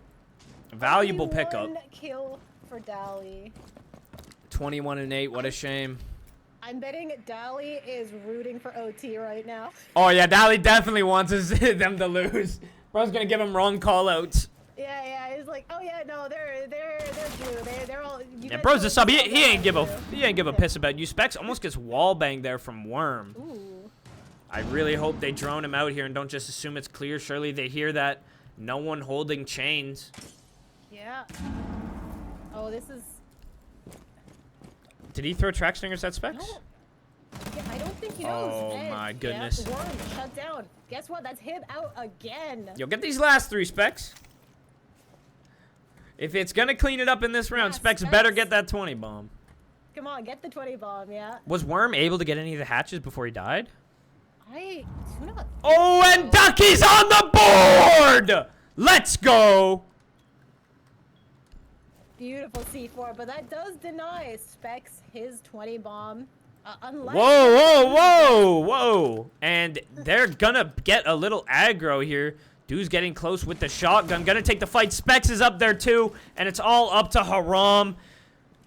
Valuable Only pickup. One kill for Dally. 21 and 8. What a shame. I'm betting Dally is rooting for OT right now. Oh yeah, Dally definitely wants them to lose. Bro's gonna give him wrong callouts. Yeah, he's like, oh yeah, no, they're blue. They're all. Yeah, bro's a sub. He ain't give a piss about you. Specs almost gets wall banged there from Worm. Ooh. I really hope they drone him out here and don't just assume it's clear. Surely they hear that no one holding chains. Yeah. Oh, this is. Did he throw track stingers at Specs? No. Yeah, I don't think he knows. Oh my goodness. Yeah, Worm shut down. Guess what? That's him out again. You'll get these last 3, Specs. If it's gonna clean it up in this round, Specs better get that 20 bomb. Come on, get the 20 bomb, yeah. Was Worm able to get any of the hatches before he died? I do not. Oh, and Ducky's on the board! Let's go! Beautiful C4, but that does deny Specs his 20 bomb. Unless whoa! And they're gonna get a little aggro here. Dude's getting close with the shotgun. Gonna take the fight. Specs is up there too, and it's all up to Haram.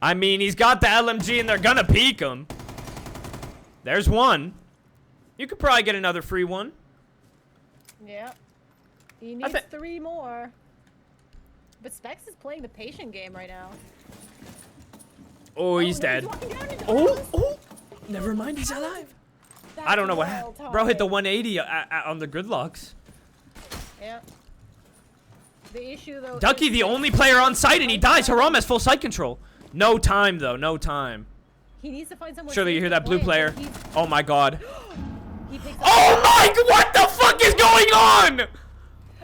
I mean, he's got the LMG, and they're gonna peek him. There's one. You could probably get another free one. Yeah. He needs 3 more. But Specs is playing the patient game right now. Oh, he's dead. Oh! Never mind, he's alive. I don't know what happened. Bro hit the 180 on the gridlocks. Yeah. The issue though. Ducky, the only player on site, and he dies. Haram has full site control. No time though. No time. He needs to find someone. Surely you hear that blue player. Oh my god. Oh my! What the fuck is going on?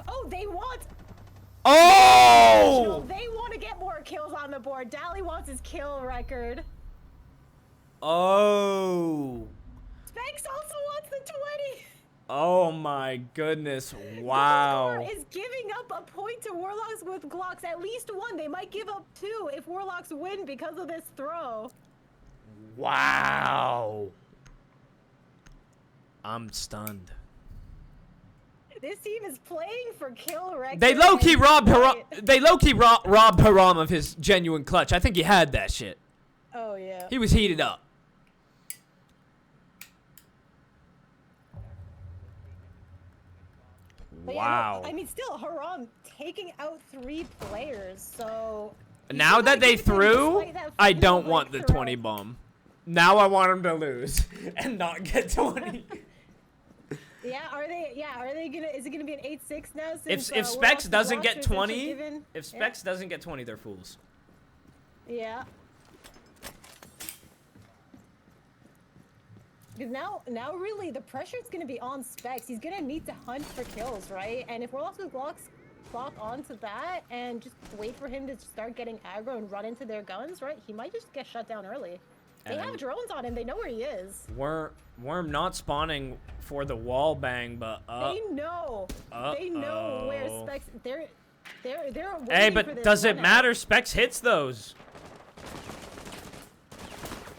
Oh, they want. Oh! They want to get more kills on the board. Dally wants his kill record. Oh. Specs also wants the 20. Oh my goodness. Wow. GoldCore is giving up a point to Warlocks with Glocks. At least 1. They might give up 2 if Warlocks win because of this throw. Wow. I'm stunned. This team is playing for kill record. They low-key robbed Haram. They low-key robbed Haram of his genuine clutch. I think he had that shit. Oh yeah. He was heated up. But wow. Yeah, no, I mean, still Haram taking out 3 players. So now that they threw, I don't want the 20 bomb. Now I want them to lose and not get 20. Yeah, are they gonna? Is it gonna be an 8-6 now? Since, if Specs doesn't get 20, if Specs doesn't get 20, they're fools. Yeah. Because now really the pressure is going to be on Specs. He's going to need to hunt for kills, right? And if Warlocks with Glocks clock onto that and just wait for him to start getting aggro and run into their guns, right? He might just get shut down early. They have drones on him. They know where he is. Worm not spawning for the wall bang, but they know. They know where Specs. They're waiting Hey, for but this does it run matter? out. Specs hits those.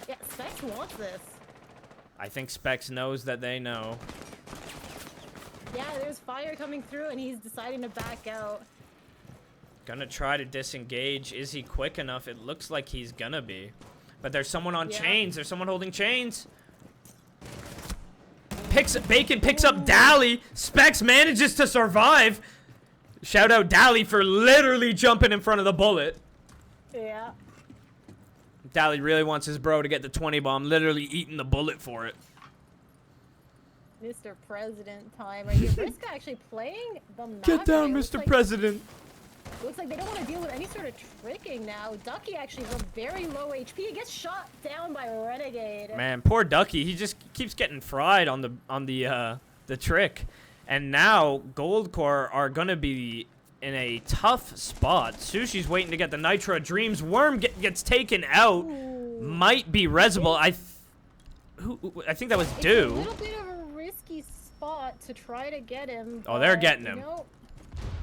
Yeah, Specs wants this. I think Specs knows that they know. Yeah, there's fire coming through, and he's deciding to back out. Gonna try to disengage. Is he quick enough? It looks like he's gonna be. But there's someone on chains. There's someone holding chains. Bacon picks up Dally. Specs manages to survive. Shout out Dally for literally jumping in front of the bullet. Yeah. Dally really wants his bro to get the 20 bomb, literally eating the bullet for it. Mr. President time. Are you Briska actually playing the map? Get down, Mr. President. Looks like they don't want to deal with any sort of tricking now. Ducky actually has very low HP. He gets shot down by Renegade. Man, poor Ducky. He just keeps getting fried on the trick. And now GoldCore are gonna be in a tough spot. Sushi's waiting to get the Nitro Dreams. Worm gets taken out. Ooh. Might be Resable. I think that was It's Dew. a little bit of a risky spot to try to get him. Oh, they're but, getting him. You know,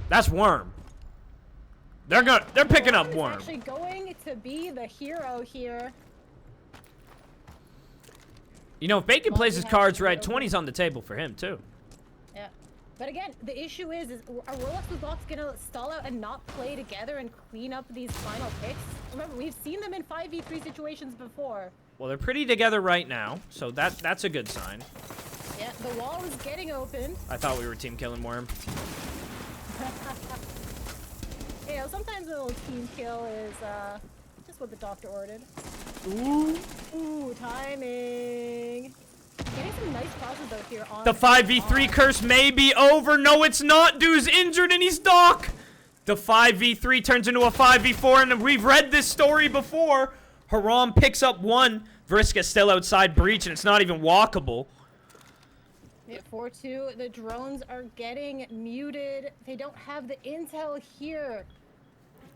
That's Worm. They're picking up Worm. Is actually going to be the hero here. You know, if Bacon plays his cards right, 20's on the table for him too. Yeah. But again, the issue is are Warlocks with Glocks gonna stall out and not play together and clean up these final picks? Remember, we've seen them in 5v3 situations before. Well, they're pretty together right now, so that's a good sign. Yeah, the wall is getting open. I thought we were team killing Worm. You know, sometimes a little team kill is just what the doctor ordered. Ooh, timing. Getting some nice crosses out here on The 5v3 curse may be over. No, it's not. Dude's injured and he's dock. The 5v3 turns into a 5v4, and we've read this story before. Haram picks up one. Vriska's still outside breach, and it's not even walkable. Yeah, 4-2. The drones are getting muted. They don't have the intel here.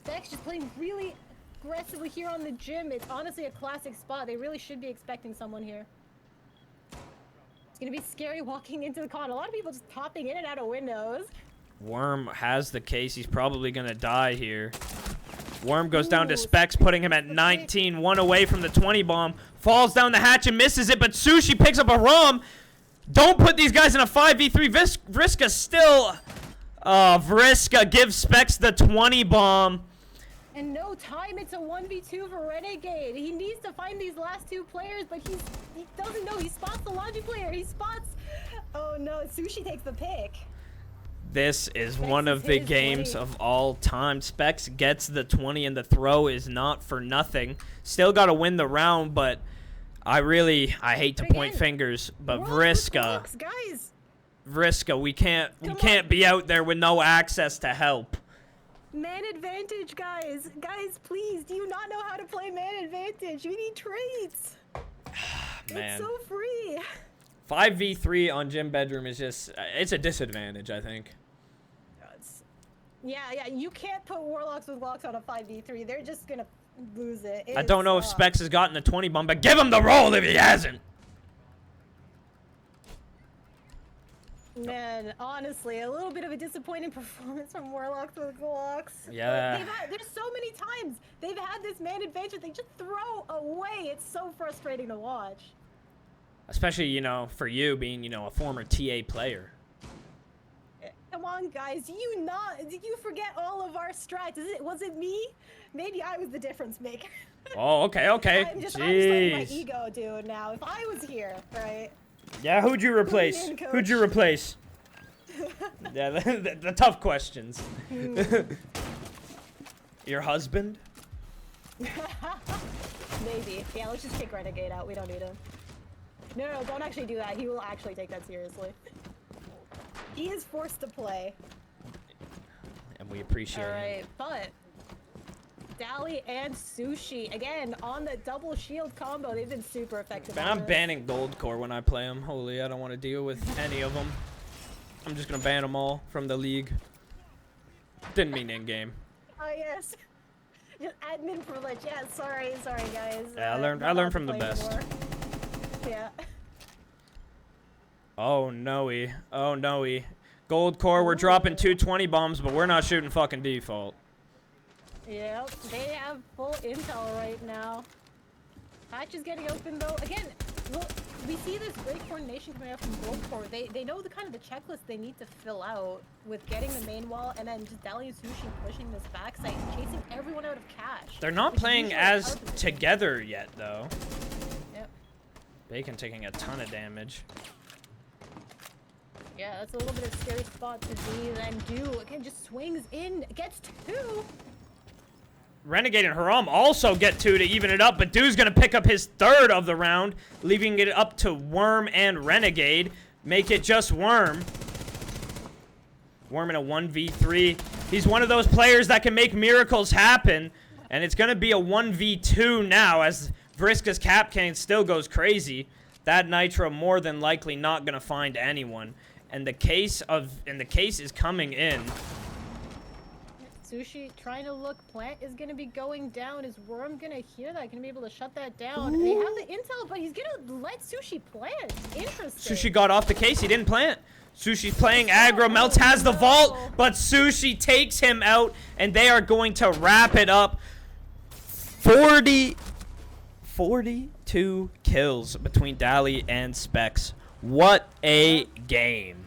Specs just playing really aggressively here on the gym. It's honestly a classic spot. They really should be expecting someone here. It's gonna be scary walking into the con. A lot of people just popping in and out of windows. Worm has the case. He's probably gonna die here. Worm goes down to Specs, putting him at 19. One away from the 20 bomb. Falls down the hatch and misses it, but Sushi picks up a Rum. Don't put these guys in a 5v3. Vriska still... Vriska gives Specs the 20 bomb. And no time, it's a 1v2 for Renegade. He needs to find these last two players, but he doesn't know. He spots the Logi player. He spots... Oh no, Sushi takes the pick. This is Specs one of the his games 20. of all time. Specs gets the 20, and the throw is not for nothing. Still got to win the round, but I hate to point fingers, but Vriska, Guys, Vriska, we can't be out there with no access to help. man advantage, guys. Guys, please, do you not know how to play man advantage? You need traits. Man. It's so free. 5v3 on Gym Bedroom is just, it's a disadvantage, I think. Yeah, you can't put Warlocks with Glocks on a 5v3. They're just gonna lose it. I don't know if Specs has gotten the 20 bomb, but give him the roll if he hasn't. Man, honestly, a little bit of a disappointing performance from Warlocks with Glocks. Yeah. There's so many times they've had this man advantage they just throw away. It's so frustrating to watch. Especially, you know, for you being, you know, a former TA player. Come on, guys. Did you forget all of our strats? Was it me? Maybe I was the difference maker. Oh, okay. I'm just Jeez. my ego, dude, now. If I was here, right? Yeah, who'd you replace? Coach. Who'd you replace? Yeah, the tough questions. Your husband? Maybe. Yeah, let's just kick Renegade out. We don't need him. No, don't actually do that. He will actually take that seriously. He is forced to play. And we appreciate it. Alright, but Dally and Sushi. Again, on the double shield combo, they've been super effective. Man, I'm banning GoldCore when I play them. Holy, I don't want to deal with any of them. I'm just gonna ban them all from the league. Didn't mean in-game. Oh, yes. Just admin privilege. Yeah, sorry guys. Yeah, I learned from the best. Anymore. Yeah. Oh, no-y. Oh, no-y. GoldCore, we're dropping 220 bombs, but we're not shooting fucking default. Yep, they have full intel right now. Hatch is getting open though. Again, look, we see this great coordination coming out from GoldCore. They know the kind of the checklist they need to fill out with getting the main wall and then just Dally and Sushi pushing this backside and chasing everyone out of cash. They're not playing as together yet, though. Yep. Bacon taking a ton of damage. Yeah, that's a little bit of a scary spot to be. Then Do again just swings in, gets 2. Renegade and Haram also get 2 to even it up, but Dude's gonna pick up his 3rd of the round, leaving it up to Worm and Renegade. Make it just Worm. Worm in a 1v3. He's one of those players that can make miracles happen, and it's gonna be a 1v2 now as Vriska's cap can still goes crazy. That Nitro more than likely not gonna find anyone, and the case is coming in. Sushi trying to look. Plant is going to be going down. Is Worm going to hear that? Going to be able to shut that down? They have the intel, but he's going to let Sushi plant. Interesting. Sushi got off the case. He didn't plant. Sushi's playing aggro. Melts has the vault, but Sushi takes him out, and they are going to wrap it up. 42 kills between Dally and Specs. What a game.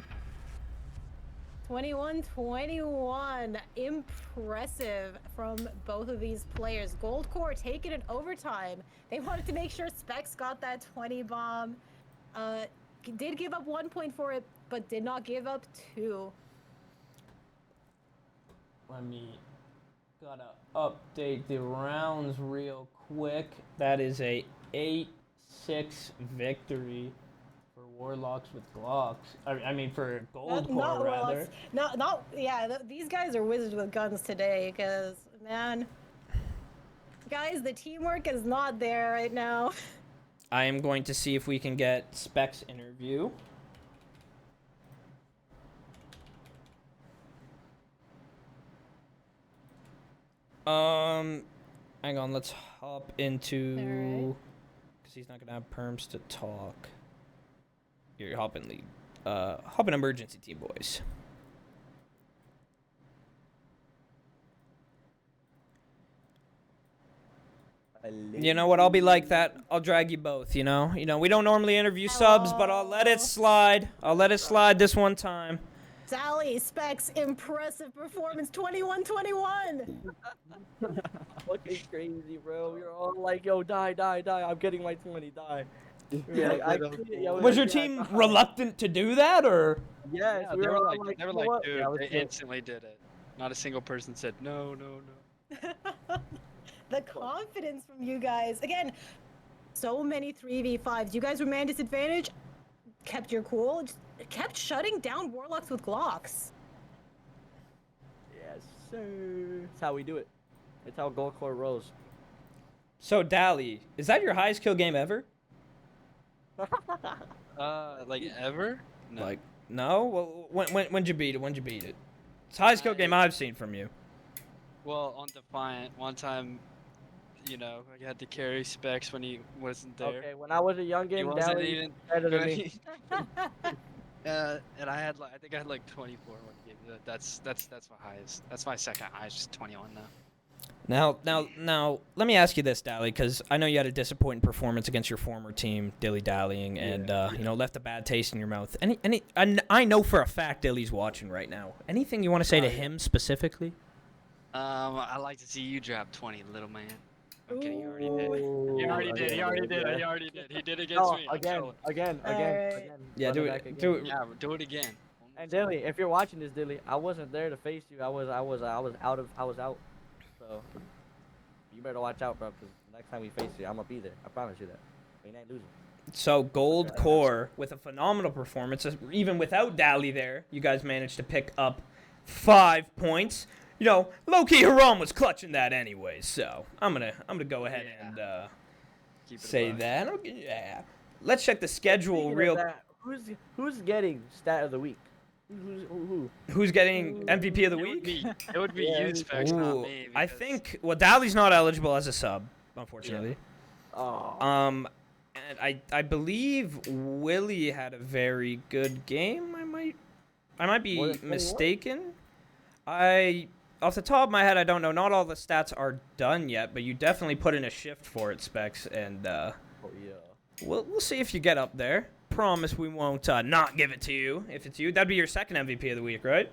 21-21. Impressive from both of these players. GoldCore taking it overtime. They wanted to make sure Specs got that 20 bomb. Did give up 1 point for it, but did not give up 2. Let me gotta update the rounds real quick. That is a 8-6 victory for Warlocks with Glocks. I mean for GoldCore rather. These guys are wizards with guns today, because man, guys, the teamwork is not there right now. I am going to see if we can get Specs interview. Hang on, let's hop into, because he's not gonna have perms to talk. Here, hop in lead. Hop in emergency team, boys. You know what? I'll be like that. I'll drag you both. You know. We don't normally interview subs, but I'll let it slide. I'll let it slide this one time. Sally, Specs, impressive performance, 21-21. Fucking crazy, bro. You're all like, yo, die. I'm getting my 20, die. Was your team reluctant to do that, or? Yes, yeah, they were like, dude, they instantly did it. Not a single person said no. The confidence from you guys. Again, so many 3v5s. You guys were man disadvantage, kept your cool, just kept shutting down Warlocks with Glocks. Yes, sir. That's how we do it. That's how GoldCore rolls. So, Dally, is that your highest kill game ever? Like ever? No. Like, no? Well, when'd you beat it? It's the highest kill game I've seen from you. Well, on Defiant, one time, I had to carry Specs when he wasn't there. Okay, when I was a youngin', he wasn't even better than me. And I think I had like 24 one game. That's my highest. That's my second highest, just 21 now. Now, let me ask you this, Dally, because I know you had a disappointing performance against your former team, dilly-dallying, and left a bad taste in your mouth. I know for a fact Dilly's watching right now. Anything you want to say to him specifically? I'd like to see you drop 20, little man. Okay, you already did. He already did. He did against me. Again. Yeah, do it. Yeah, do it again. And Dilly, if you're watching this, Dilly, I wasn't there to face you. I was out. So you better watch out, bro, because next time we face you, I'm gonna be there. I promise you that. We ain't losing. So GoldCore with a phenomenal performance, even without Dally there, you guys managed to pick up 5 points. you know, low-key Haram was clutching that anyway, so I'm gonna go ahead and say that. Yeah. Let's check the schedule Speaking of real. that, who's getting stat of the week? Who's getting MVP of the week? It would be you, Specs, not me. I think. Well, Dali's not eligible as a sub, unfortunately. Yeah. Oh. And I believe Willie had a very good game. I might be mistaken. Off the top of my head, I don't know. Not all the stats are done yet, but you definitely put in a shift for it, Specs, and we'll see if you get up there. Promise we won't not give it to you if it's you. That'd be your second MVP of the week, right?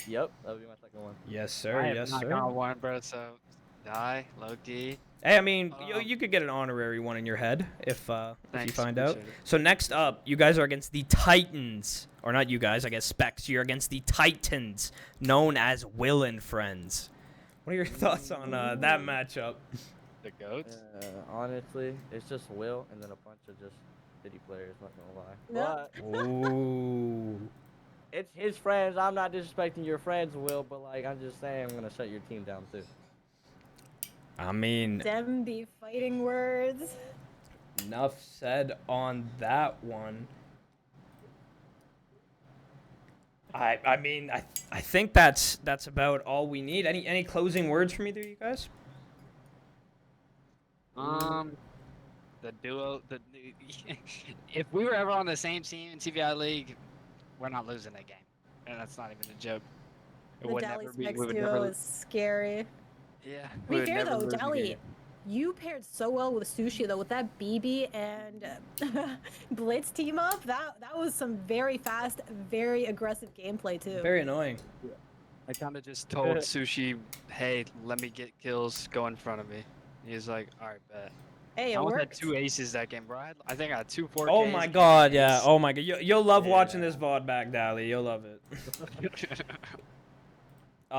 Yep, that would be my second one. Yes, sir. I yes, have sir. not got one, bro. So die, low-key. Hey, I mean, you could get an honorary one in your head if you find out. Appreciate it. So next up, you guys are against the Titans, or not you guys, I guess Specs. You're against the Titans, known as Will and Friends. What are your thoughts on that matchup? The goats. Honestly, it's just Will and then a bunch of just city players. Not gonna lie. No. But Ooh. it's his friends. I'm not disrespecting your friends, Will, but like I'm just saying, I'm gonna shut your team down too. I mean, Them be fighting words. enough said on that one. I mean, I think that's about all we need. Any closing words from either of you guys? The duo. If we were ever on the same team in TVI League, we're not losing that game, and that's not even a joke. It The would Dali never be. Specs We would duo never. is scary. Yeah. To we be would fair never though, lose a Dali, game. you paired so well with Sushi though. With that BB and Blitz team up, that was some very fast, very aggressive gameplay too. Very annoying. I kind of just told Sushi, "Hey, let me get kills. Go in front of me." He's like, "All right, bet." Hey, it I almost had worked. 2 aces that game, bro. I think I had 2 4Ks. Oh my god, yeah. Oh my god. You'll love watching this VOD back, Dali. You'll love it.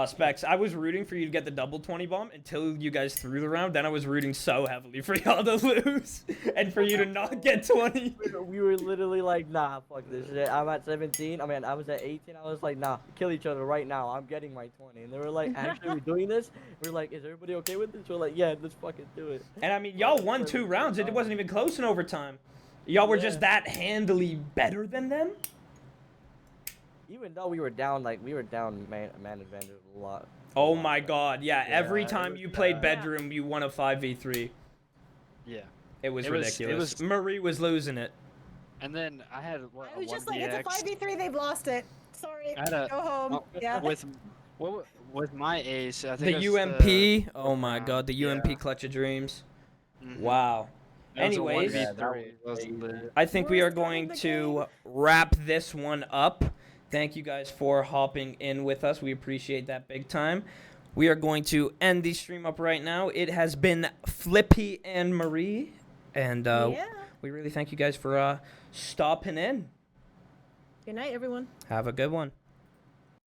Specs, I was rooting for you to get the double 20 bomb until you guys threw the round. Then I was rooting so heavily for y'all to lose and for you to not get 20. We were literally like, nah, fuck this shit. I'm at 17. I mean, I was at 18. I was like, nah, kill each other right now. I'm getting my 20. And they were like, actually, we're doing this? We're like, is everybody okay with this? We're like, yeah, let's fucking do it. And I mean, y'all won 2 rounds. It wasn't even close in overtime. Y'all were just that handily better than them? Even though we were down man advantage a lot. Oh my god, yeah. Every time you played bedroom, you won a 5v3. Yeah. It was ridiculous. Marie was losing it. And then I had what? I was just like, 1DX. it's a 5v3. They've lost it. Sorry. I had Go home. Yeah. With my ace, I think The it was UMP. Oh my god, the UMP yeah. clutch of dreams. Mhm. Wow. That was a Anyways, 1v3. Wasn't lit. I think we are Worst time going of the to wrap this one up. Thank you guys for hopping in with us. We appreciate that big time. We are going to end the stream up right now. It has been Flippy and Marie, and we really thank you guys for stopping in. Good night, everyone. Have a good one.